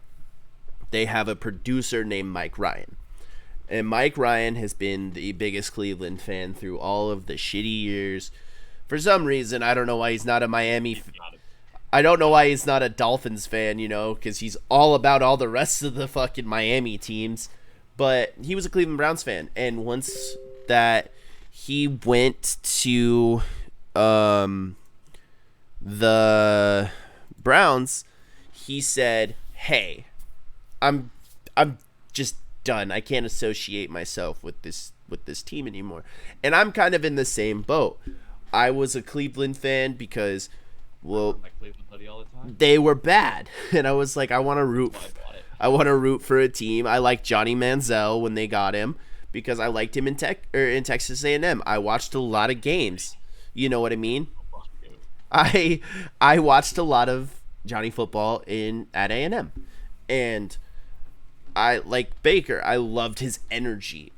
[SPEAKER 1] they have a producer named Mike Ryan. And Mike Ryan has been the biggest Cleveland fan through all of the shitty years. For some reason, I don't know why he's not a Miami. I don't know why he's not a Dolphins fan, because he's all about all the rest of the fucking Miami teams. But he was a Cleveland Browns fan. And once that he went to the Browns, he said, "Hey, I'm just done. I can't associate myself with this team anymore." And I'm kind of in the same boat. I was a Cleveland fan because, well,
[SPEAKER 2] My Cleveland hoodie all the time.
[SPEAKER 1] they were bad, and I was like, I want to root for a team. I liked Johnny Manziel when they got him because I liked him in Texas A&M. I watched a lot of games. You know what I mean? I watched a lot of Johnny football at A&M, and I like Baker. I loved his energy.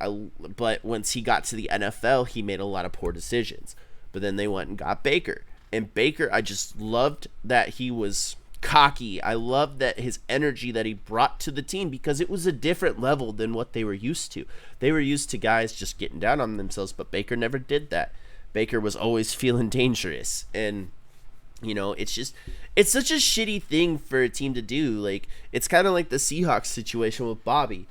[SPEAKER 1] But once he got to the NFL, he made a lot of poor decisions. But then they went and got Baker. And Baker, I just loved that he was cocky. I loved that his energy that he brought to the team because it was a different level than what they were used to. They were used to guys just getting down on themselves, but Baker never did that. Baker was always feeling dangerous. And, it's such a shitty thing for a team to do. Like, it's kind of like the Seahawks situation with Bobby.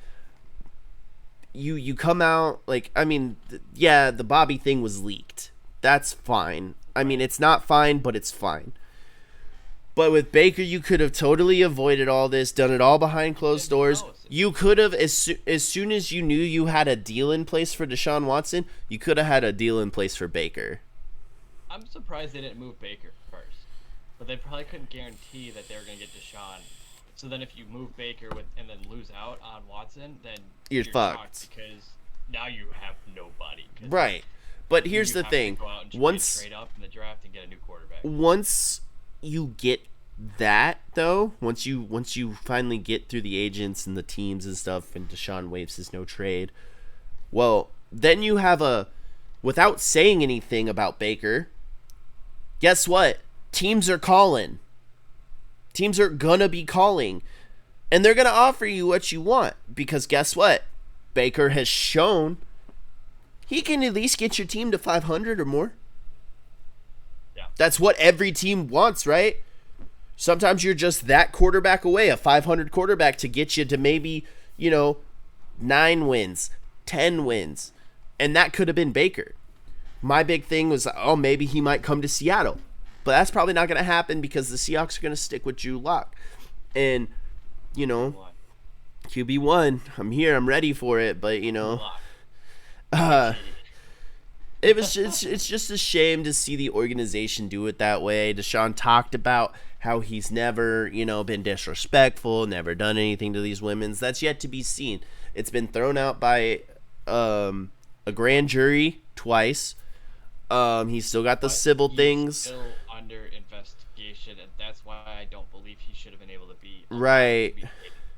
[SPEAKER 1] You come out, like, I mean, the Bobby thing was leaked. That's fine. I mean, it's not fine, but it's fine. But with Baker, you could have totally avoided all this, done it all behind closed doors. You could have, as soon as you knew you had a deal in place for Deshaun Watson, you could have had a deal in place for Baker.
[SPEAKER 2] I'm surprised they didn't move Baker first. But they probably couldn't guarantee that they were going to get Deshaun. So then if you move Baker and then lose out on Watson, then
[SPEAKER 1] you're fucked.
[SPEAKER 2] Because now you have nobody.
[SPEAKER 1] Right. But here's the thing.
[SPEAKER 2] Once trade up in the draft and get a new quarterback.
[SPEAKER 1] Once you get that, though, once you finally get through the agents and the teams and stuff, and Deshaun waives his no trade, well, then you have without saying anything about Baker, guess what? Teams are calling. Teams are gonna be calling, and they're gonna offer you what you want because guess what? Baker has shown he can at least get your team to 500 or more.
[SPEAKER 2] Yeah.
[SPEAKER 1] That's what every team wants, right? Sometimes you're just that quarterback away, a 500 quarterback to get you to maybe, 9 wins, 10 wins. And that could have been Baker. My big thing was, maybe he might come to Seattle. But that's probably not going to happen because the Seahawks are going to stick with Drew Lock. And, QB1, I'm here, I'm ready for it, but, it's just a shame to see the organization do it that way. Deshaun talked about how he's never, been disrespectful, never done anything to these women. That's yet to be seen. It's been thrown out by a grand jury twice. He's still got the civil things.
[SPEAKER 2] Still under investigation, and that's why I don't believe he should have been able to be.
[SPEAKER 1] Right.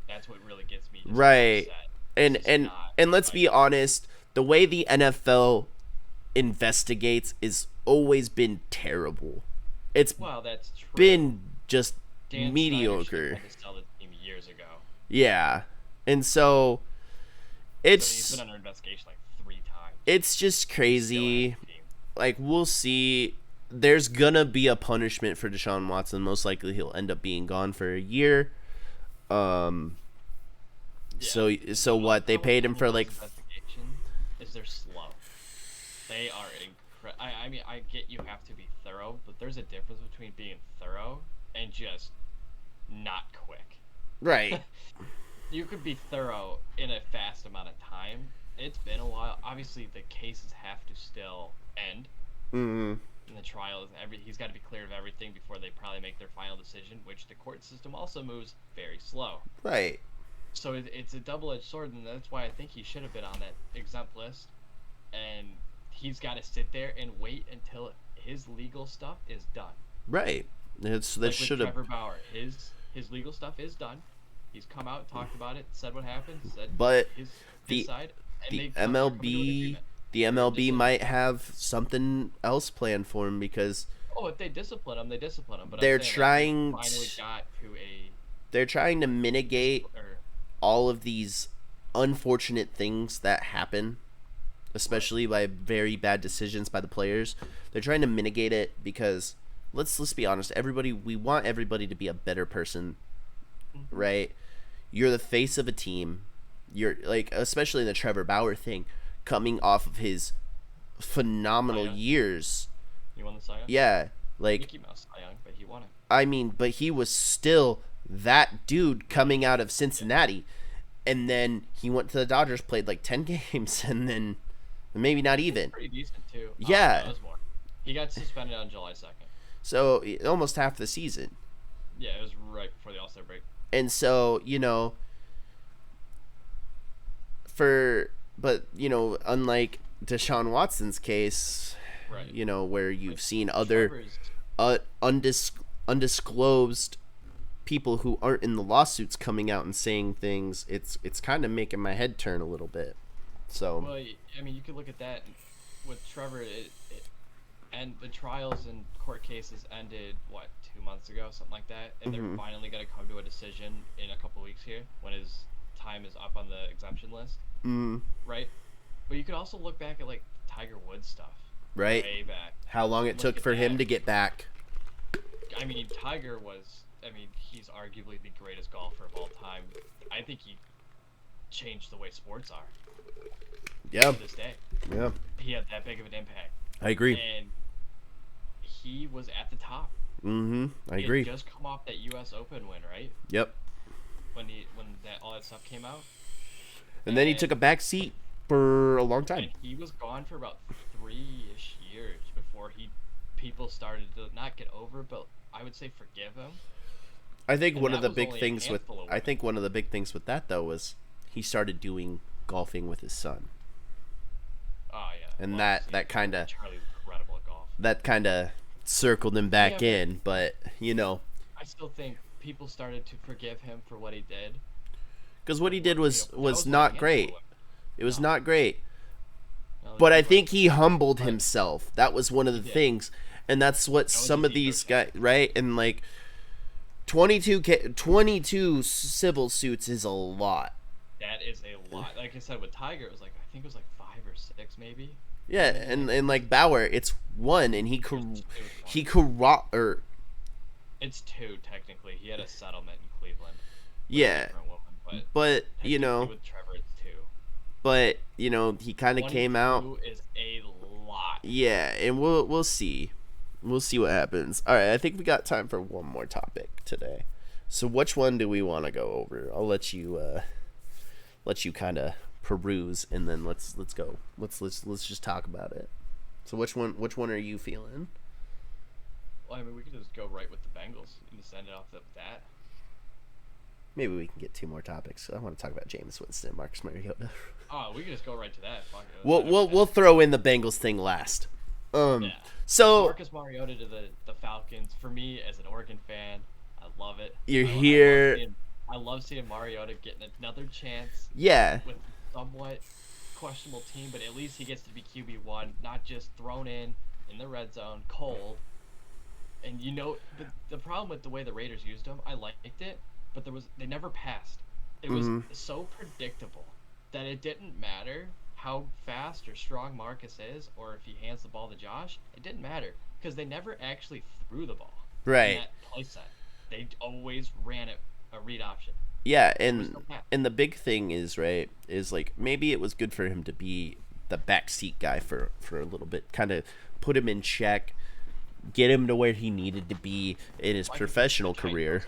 [SPEAKER 2] That's what really gets me.
[SPEAKER 1] Right. And let's be honest, the way the NFL investigates is always been terrible. It's
[SPEAKER 2] that's true.
[SPEAKER 1] Been just
[SPEAKER 2] Dan
[SPEAKER 1] mediocre.
[SPEAKER 2] Schneider sell the team years ago.
[SPEAKER 1] Yeah. And so
[SPEAKER 2] he's been under investigation like 3 times.
[SPEAKER 1] It's just crazy. Like, we'll see. There's gonna be a punishment for Deshaun Watson. Most likely he'll end up being gone for a year. So what? They paid him for like.
[SPEAKER 2] Is they're slow. They are incredible. I mean, I get you have to be thorough, but there's a difference between being thorough and just not quick.
[SPEAKER 1] Right.
[SPEAKER 2] You could be thorough in a fast amount of time. It's been a while. Obviously, the cases have to still end.
[SPEAKER 1] Mm-hmm.
[SPEAKER 2] And the trial he's got to be cleared of everything before they probably make their final decision, which the court system also moves very slow.
[SPEAKER 1] Right.
[SPEAKER 2] So it's a double-edged sword, and that's why I think he should have been on that exempt list. And he's got to sit there and wait until his legal stuff is done.
[SPEAKER 1] Right. That
[SPEAKER 2] Like
[SPEAKER 1] should
[SPEAKER 2] with
[SPEAKER 1] have.
[SPEAKER 2] Trevor Bauer, his legal stuff is done. He's come out, talked about it, said what happened, said
[SPEAKER 1] But
[SPEAKER 2] his
[SPEAKER 1] the
[SPEAKER 2] side, and
[SPEAKER 1] the
[SPEAKER 2] they're coming to an
[SPEAKER 1] MLB
[SPEAKER 2] agreement.
[SPEAKER 1] the
[SPEAKER 2] Or
[SPEAKER 1] MLB
[SPEAKER 2] decision.
[SPEAKER 1] might have something else planned for him because
[SPEAKER 2] Oh, if they discipline him, they discipline him. But
[SPEAKER 1] they're
[SPEAKER 2] I'm saying
[SPEAKER 1] trying
[SPEAKER 2] they finally got to a
[SPEAKER 1] they're trying to mitigate
[SPEAKER 2] or
[SPEAKER 1] all of these unfortunate things that happen, especially by very bad decisions by the players. They're trying to mitigate it because let's be honest, we want everybody to be a better person, right? You're the face of a team. You're like, especially in the Trevor Bauer thing, coming off of his phenomenal years.
[SPEAKER 2] You won the Cy Young?
[SPEAKER 1] Yeah, like
[SPEAKER 2] Mickey Mouse Cy Young, but he won it.
[SPEAKER 1] I mean, but he was still that dude coming out of Cincinnati, and then he went to the Dodgers, played like 10 games, and then maybe not even.
[SPEAKER 2] Pretty decent too.
[SPEAKER 1] Yeah.
[SPEAKER 2] No, it was more. He got suspended on July 2nd.
[SPEAKER 1] So almost half the season.
[SPEAKER 2] Yeah, it was right before the All-Star break.
[SPEAKER 1] And so, unlike Deshaun Watson's case,
[SPEAKER 2] Right.
[SPEAKER 1] where you've
[SPEAKER 2] Like,
[SPEAKER 1] seen other undisclosed people who aren't in the lawsuits coming out and saying things, it's kind of making my head turn a little bit. So,
[SPEAKER 2] Well, I mean, you could look at that with Trevor. And the trials and court cases ended 2 months ago, something like that, and they're finally gonna come to a decision in a couple weeks here when his time is up on the exemption list, right? But you could also look back at like Tiger Woods stuff,
[SPEAKER 1] right?
[SPEAKER 2] way back.
[SPEAKER 1] How long it took for him to get back.
[SPEAKER 2] I mean, Tiger was. I mean, he's arguably the greatest golfer of all time. I think he changed the way sports are.
[SPEAKER 1] Yeah.
[SPEAKER 2] To this day.
[SPEAKER 1] Yeah.
[SPEAKER 2] He had that big of an impact.
[SPEAKER 1] I agree.
[SPEAKER 2] And he was at the top.
[SPEAKER 1] I
[SPEAKER 2] He
[SPEAKER 1] agree.
[SPEAKER 2] had just come off that U.S. Open win, right?
[SPEAKER 1] Yep.
[SPEAKER 2] When all that stuff came out.
[SPEAKER 1] And then he took a back seat for a long time.
[SPEAKER 2] And he was gone for about 3-ish years before people started to not get over, but I would say forgive him.
[SPEAKER 1] I think
[SPEAKER 2] And
[SPEAKER 1] one of
[SPEAKER 2] that
[SPEAKER 1] the
[SPEAKER 2] was
[SPEAKER 1] big
[SPEAKER 2] only a
[SPEAKER 1] things with
[SPEAKER 2] handful of
[SPEAKER 1] I think one of the big things with that though was he started doing golfing with his son.
[SPEAKER 2] Oh yeah.
[SPEAKER 1] And
[SPEAKER 2] Well,
[SPEAKER 1] that kind of
[SPEAKER 2] Charlie's incredible at golf.
[SPEAKER 1] that kind of circled him back
[SPEAKER 2] Yeah,
[SPEAKER 1] in, but
[SPEAKER 2] I still think people started to forgive him for what he did.
[SPEAKER 1] because what he did was
[SPEAKER 2] That was
[SPEAKER 1] not
[SPEAKER 2] only a
[SPEAKER 1] great.
[SPEAKER 2] handful of
[SPEAKER 1] It was
[SPEAKER 2] No.
[SPEAKER 1] not great.
[SPEAKER 2] No,
[SPEAKER 1] But I
[SPEAKER 2] people-
[SPEAKER 1] think he humbled
[SPEAKER 2] But-
[SPEAKER 1] himself. That was one of the
[SPEAKER 2] did.
[SPEAKER 1] things, and that's what
[SPEAKER 2] was
[SPEAKER 1] some
[SPEAKER 2] a
[SPEAKER 1] of these
[SPEAKER 2] deeper
[SPEAKER 1] guys, right? And like 22 civil suits is a lot.
[SPEAKER 2] That is a lot. Like I said, with Tiger, it was like I think it was like 5 or 6 maybe.
[SPEAKER 1] Yeah, and like Bauer, it's one, and he
[SPEAKER 2] It's 2 technically. He had a settlement in Cleveland. with a
[SPEAKER 1] yeah,
[SPEAKER 2] different woman,
[SPEAKER 1] but
[SPEAKER 2] technically with Trevor, it's 2.
[SPEAKER 1] he kind of came out.
[SPEAKER 2] 22 is a lot.
[SPEAKER 1] Yeah, and we'll see. We'll see what happens. All right, I think we got time for one more topic today. So which one do we want to go over? I'll let you kind of peruse, and then let's go. Let's just talk about it. So which one are you feeling?
[SPEAKER 2] Well, I mean, we could just go right with the Bengals and just end it off with that.
[SPEAKER 1] Maybe we can get 2 more topics. I want to talk about Jameis Winston and Marcus Mariota.
[SPEAKER 2] Oh, we could just go right to that. Fuck it.
[SPEAKER 1] We'll throw in the Bengals thing last.
[SPEAKER 2] Yeah.
[SPEAKER 1] So
[SPEAKER 2] Marcus Mariota to the Falcons. For me, as an Oregon fan, I love it.
[SPEAKER 1] You're here.
[SPEAKER 2] I love seeing Mariota getting another chance.
[SPEAKER 1] Yeah.
[SPEAKER 2] With somewhat questionable team, but at least he gets to be QB1, not just thrown in the red zone, cold. And the problem with the way the Raiders used him, I liked it, but they never passed. It was so predictable that it didn't matter how fast or strong Marcus is, or if he hands the ball to Josh. It didn't matter because they never actually threw the ball.
[SPEAKER 1] Right.
[SPEAKER 2] In that play set. They always ran it a read option.
[SPEAKER 1] Yeah,
[SPEAKER 2] was no pass.
[SPEAKER 1] and the big thing is like maybe it was good for him to be the backseat guy for a little bit, kind of put him in check, get him to where he needed to be in his professional career.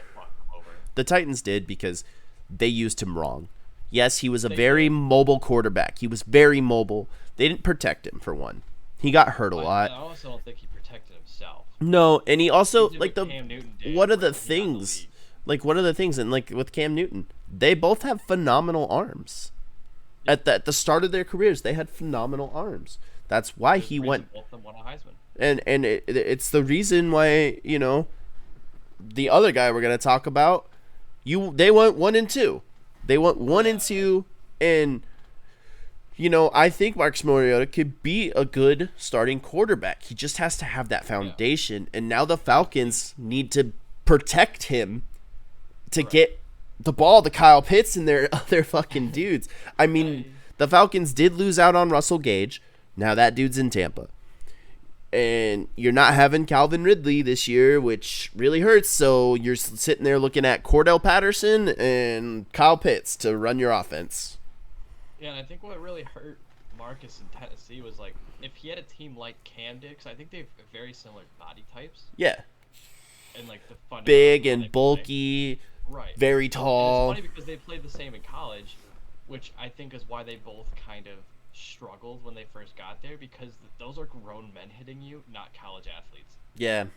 [SPEAKER 1] The Titans did because they used him wrong. Yes, he was a very mobile quarterback. He was very mobile. They didn't protect him, for one. He got hurt a lot.
[SPEAKER 2] I also don't think he protected himself.
[SPEAKER 1] No, and he also
[SPEAKER 2] He did
[SPEAKER 1] like
[SPEAKER 2] what Cam Newton did
[SPEAKER 1] one of the
[SPEAKER 2] when he got in the
[SPEAKER 1] things,
[SPEAKER 2] league.
[SPEAKER 1] and like with Cam Newton, they both have phenomenal arms. At the start of their careers, they had phenomenal arms. That's why he went.
[SPEAKER 2] Both of them won a Heisman.
[SPEAKER 1] And it's the reason why, the other guy we're going to talk about, they went 1-2. They went 1-2, and I think Marcus Mariota could be a good starting quarterback. He just has to have that foundation, and now the Falcons need to protect him to get the ball to Kyle Pitts and their other fucking dudes. I mean, the Falcons did lose out on Russell Gage. Now that dude's in Tampa. And you're not having Calvin Ridley this year, which really hurts. So you're sitting there looking at Cordell Patterson and Kyle Pitts to run your offense.
[SPEAKER 2] Yeah, and I think what really hurt Marcus in Tennessee was, like, if he had a team like Cam did, 'cause I think they have very similar body types.
[SPEAKER 1] Yeah.
[SPEAKER 2] And, like, the
[SPEAKER 1] big and bulky,
[SPEAKER 2] right.
[SPEAKER 1] Very tall.
[SPEAKER 2] And it's funny because they played the same in college, which I think is why they both kind of struggled when they first got there, because those are grown men hitting you, not college athletes.
[SPEAKER 1] Yeah.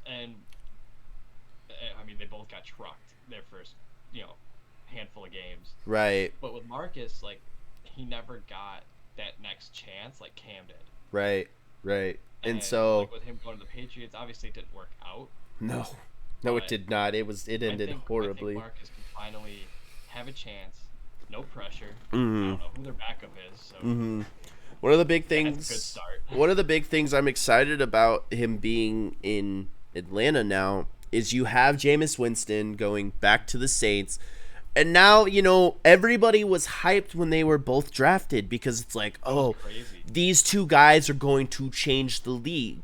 [SPEAKER 2] And I mean, they both got trucked their first, handful of games.
[SPEAKER 1] Right.
[SPEAKER 2] But with Marcus, like, he never got that next chance like Cam did.
[SPEAKER 1] Right. And so,
[SPEAKER 2] like, with him going to the Patriots, obviously it didn't work out.
[SPEAKER 1] No, it did not. It ended horribly.
[SPEAKER 2] I think Marcus can finally have a chance. No pressure.
[SPEAKER 1] Mm-hmm.
[SPEAKER 2] I don't know who their backup is. So
[SPEAKER 1] mm-hmm. One of the big things.
[SPEAKER 2] That's a good start.
[SPEAKER 1] One of the big things I'm excited about him being in Atlanta now is you have Jameis Winston going back to the Saints, and now everybody was hyped when they were both drafted because it's like, these two guys are going to change the league.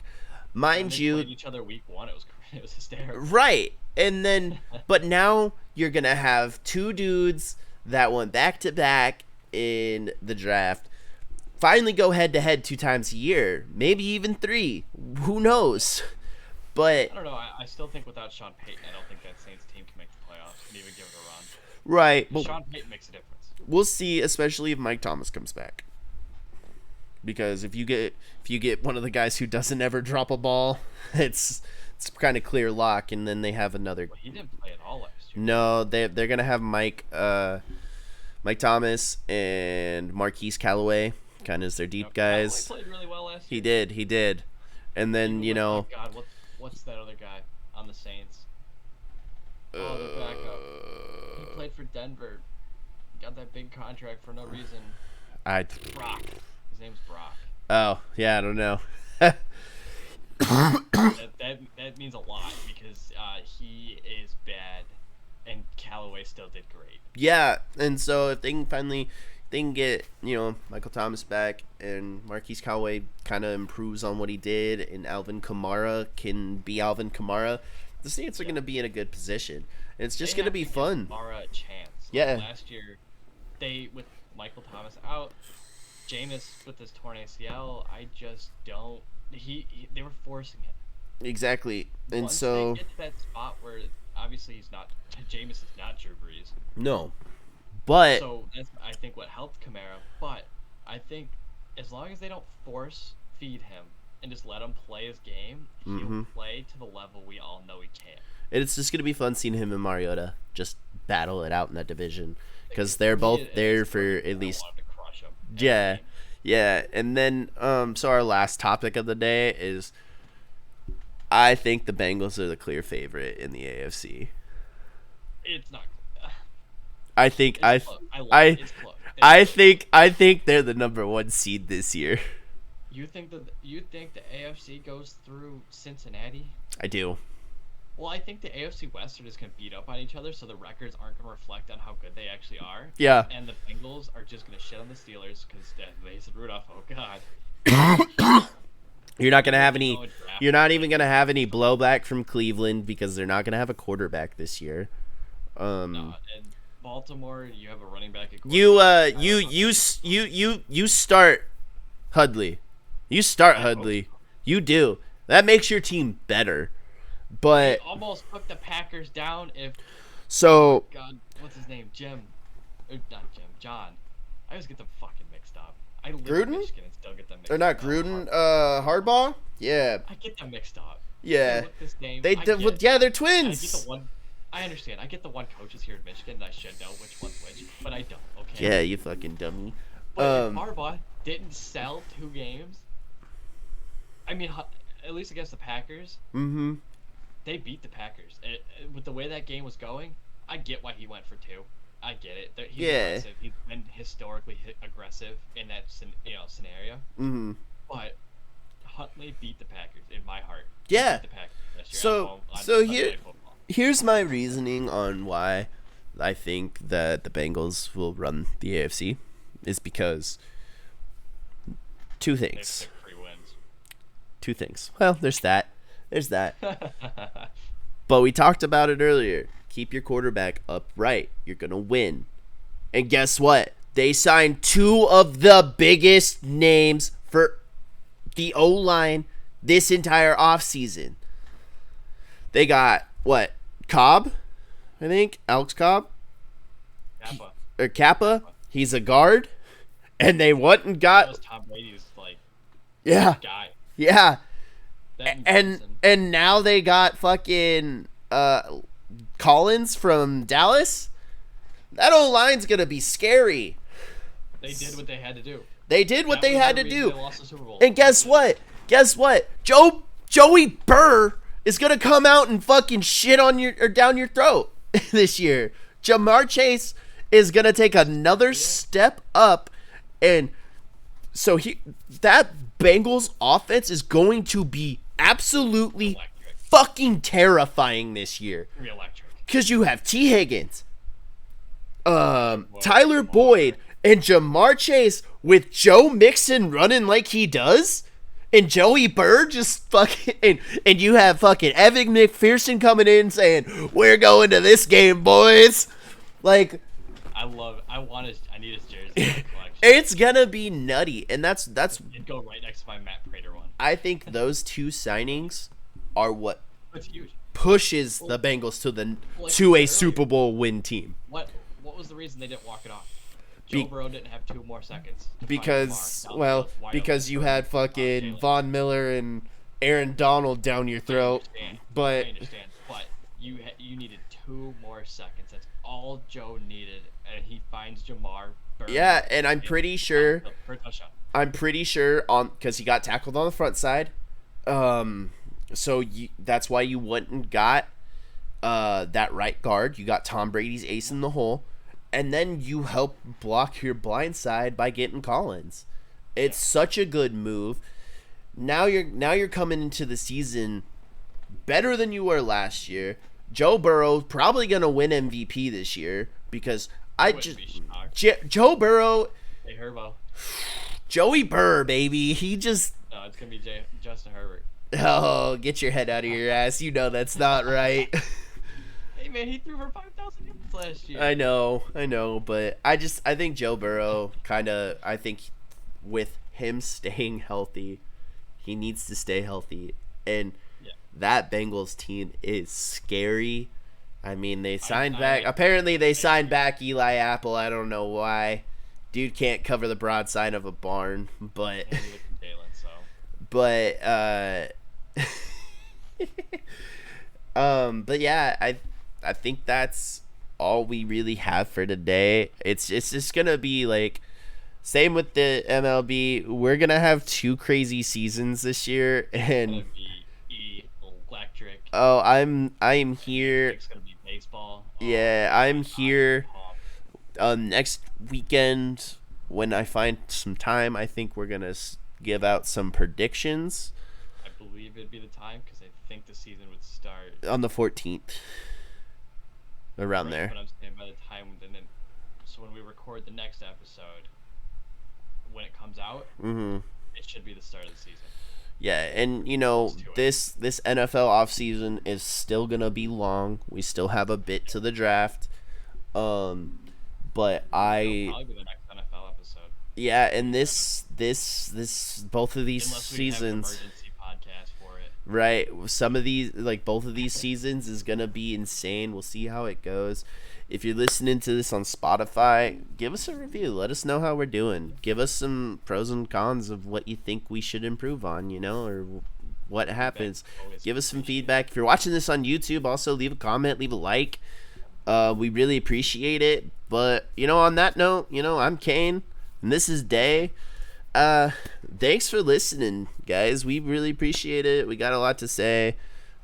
[SPEAKER 1] Mind you,
[SPEAKER 2] played each other week 1. It was hysterical.
[SPEAKER 1] Right, and then but now you're gonna have two dudes that went back to back in the draft finally go head to head 2 times a year, maybe even 3. Who knows? But
[SPEAKER 2] I don't know. I still think without Sean Payton, I don't think that Saints team can make the playoffs and even give it a run.
[SPEAKER 1] Right, but
[SPEAKER 2] Sean Payton makes a difference.
[SPEAKER 1] We'll see, especially if Mike Thomas comes back. Because if you get one of the guys who doesn't ever drop a ball, it's kind of clear lock, and then they have another.
[SPEAKER 2] Well, he didn't play at all last year.
[SPEAKER 1] No, they're gonna have Mike Thomas and Marquise Callaway kind of as their deep guys.
[SPEAKER 2] Callaway played really well last year.
[SPEAKER 1] He did, and then
[SPEAKER 2] Oh God, what's that other guy on the Saints? The backup. He played for Denver. Got that big contract for no reason. Brock. His name's Brock.
[SPEAKER 1] Oh, yeah, I don't know.
[SPEAKER 2] that means a lot because he is bad, and Callaway still did great.
[SPEAKER 1] Yeah, and so if they can get Michael Thomas back and Marquise Callaway kind of improves on what he did, and Alvin Kamara can be Alvin Kamara, the Saints are going to be in a good position. And it's just going to be fun.
[SPEAKER 2] Kamara a chance.
[SPEAKER 1] Yeah.
[SPEAKER 2] Last year, with Michael Thomas out, Jameis with his torn ACL, I just don't. They were forcing it.
[SPEAKER 1] Exactly, and
[SPEAKER 2] Once
[SPEAKER 1] so
[SPEAKER 2] they get to that spot where obviously Jameis is not Drew Brees.
[SPEAKER 1] No, but
[SPEAKER 2] so that's I think what helped Kamara. But I think as long as they don't force feed him and just let him play his game, he'll play to the level we all know he can.
[SPEAKER 1] It's just gonna be fun seeing him and Mariota just battle it out in that division because they're both there for at least. Yeah, and then so our last topic of the day is, I think the Bengals are the clear favorite in the AFC.
[SPEAKER 2] It's not.
[SPEAKER 1] I think
[SPEAKER 2] it's close.
[SPEAKER 1] I think they're the number 1 seed this year.
[SPEAKER 2] You think the AFC goes through Cincinnati?
[SPEAKER 1] I do.
[SPEAKER 2] Well, I think the AFC West are just going to beat up on each other, so the records aren't going to reflect on how good they actually are.
[SPEAKER 1] Yeah.
[SPEAKER 2] And the Bengals are just going to shit on the Steelers because Mason Rudolph, oh God.
[SPEAKER 1] You're not going to have any. You're not even going to have any blowback from Cleveland because they're not going to have a quarterback this year.
[SPEAKER 2] No, and Baltimore, you have a running back.
[SPEAKER 1] You start Hudley. You start Hudley. You do. That makes your team better. But
[SPEAKER 2] they almost took the Packers down if.
[SPEAKER 1] So.
[SPEAKER 2] God, what's his name? John. I always get them fucking mixed up. I live
[SPEAKER 1] Gruden?
[SPEAKER 2] in Michigan and still get them mixed
[SPEAKER 1] Or not Gruden? Harbaugh? Yeah.
[SPEAKER 2] I get them mixed up.
[SPEAKER 1] Yeah. They're twins.
[SPEAKER 2] I understand. I get the one coaches here in Michigan, and I should know which one's which, but I don't. Okay.
[SPEAKER 1] Yeah, you fucking dummy.
[SPEAKER 2] But if Harbaugh didn't sell 2 games, I mean, at least against the Packers, they beat the Packers. With the way that game was going, I get why he went for 2. I get it. He's aggressive. He's been historically aggressive in that scenario. But Huntley beat the Packers in my heart.
[SPEAKER 1] Yeah.
[SPEAKER 2] Beat the Packers this year
[SPEAKER 1] here's my reasoning on why I think that the Bengals will run the AFC is because two things. Two things. Well, there's that. But we talked about it earlier. Keep your quarterback upright. You're going to win. And guess what? They signed 2 of the biggest names for the O-line this entire offseason. They got, what? Cobb? I think. Alex Cobb? Kappa. He's a guard. And they went and got...
[SPEAKER 2] Tom Brady's,
[SPEAKER 1] guy. Yeah. And now they got fucking Collins from Dallas. That O-line's going to be scary.
[SPEAKER 2] They did what they had to do.
[SPEAKER 1] They lost the Super Bowl. And guess what? Joey Burr is going to come out and fucking shit on down your throat this year. Jamar Chase is going to take another step up. And so that Bengals offense is going to be absolutely fucking terrifying this year. Because you have T. Higgins, Tyler Boyd, and Jamar Chase with Joe Mixon running like he does. And Joey Burr just fucking... And you have fucking Evan McPherson coming in saying, we're going to this game, boys. I need his jersey. It's gonna be nutty, and that's
[SPEAKER 2] it'd go right next to my Matt Prater one.
[SPEAKER 1] I think those 2 signings are what
[SPEAKER 2] huge.
[SPEAKER 1] Pushes the Bengals to a Super Bowl win team.
[SPEAKER 2] What was the reason they didn't walk it off? Joe Burrow didn't have 2 more seconds.
[SPEAKER 1] Because you had fucking Von Miller and Aaron Donald down your throat.
[SPEAKER 2] I understand, but you needed 2 more seconds. That's all Joe needed, and he finds Jamar Burrow.
[SPEAKER 1] Yeah, and I'm pretty sure because he got tackled on the front side. So that's why you went and got that right guard. You got Tom Brady's ace in the hole. And then you help block your blind side by getting Collins. It's such a good move. Now you're coming into the season better than you were last year. Joe Burrow probably gonna win MVP this year because Joe Burrow.
[SPEAKER 2] Hey, Herbo.
[SPEAKER 1] Joey Burr, baby. He just.
[SPEAKER 2] No, it's gonna be Justin Herbert.
[SPEAKER 1] Oh, get your head out of your ass. You know that's not right.
[SPEAKER 2] Hey man, he threw for 5,000 yards last year.
[SPEAKER 1] I know, but I think Joe Burrow I think with him staying healthy, he needs to stay healthy, and that Bengals team is scary. I mean, they signed back. Apparently, they signed back Eli Apple. I don't know why. Dude can't cover the broadside of a barn, but but yeah, I think that's all we really have for today. It's just gonna be same with the MLB. We're gonna have 2 crazy seasons this year, and
[SPEAKER 2] electric.
[SPEAKER 1] Oh, I'm here.
[SPEAKER 2] It's gonna be baseball.
[SPEAKER 1] Yeah, I'm here. Next weekend when I find some time, I think we're gonna give out some predictions.
[SPEAKER 2] I believe it'd be the time because I think the season would start
[SPEAKER 1] on the 14th. Around there.
[SPEAKER 2] But I'm saying by the time so when we record the next episode, when it comes out, it should be the start of the season.
[SPEAKER 1] Yeah, and this NFL offseason is still gonna be long. We still have a bit to the draft. But
[SPEAKER 2] It'll probably be the next NFL episode.
[SPEAKER 1] Yeah, and this both of these
[SPEAKER 2] Unless we
[SPEAKER 1] seasons.
[SPEAKER 2] Have an emergency podcast for it.
[SPEAKER 1] Right. Some of these, both of these seasons is going to be insane. We'll see how it goes. If you're listening to this on Spotify, give us a review. Let us know how we're doing. Give us some pros and cons of what you think we should improve on, or what happens. Give us some feedback. If you're watching this on YouTube, also leave a comment, leave a like. We really appreciate it. But, on that note, I'm Kane, and this is Day. Thanks for listening, guys. We really appreciate it. We got a lot to say,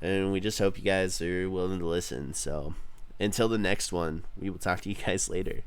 [SPEAKER 1] and we just hope you guys are willing to listen. So until the next one, we will talk to you guys later.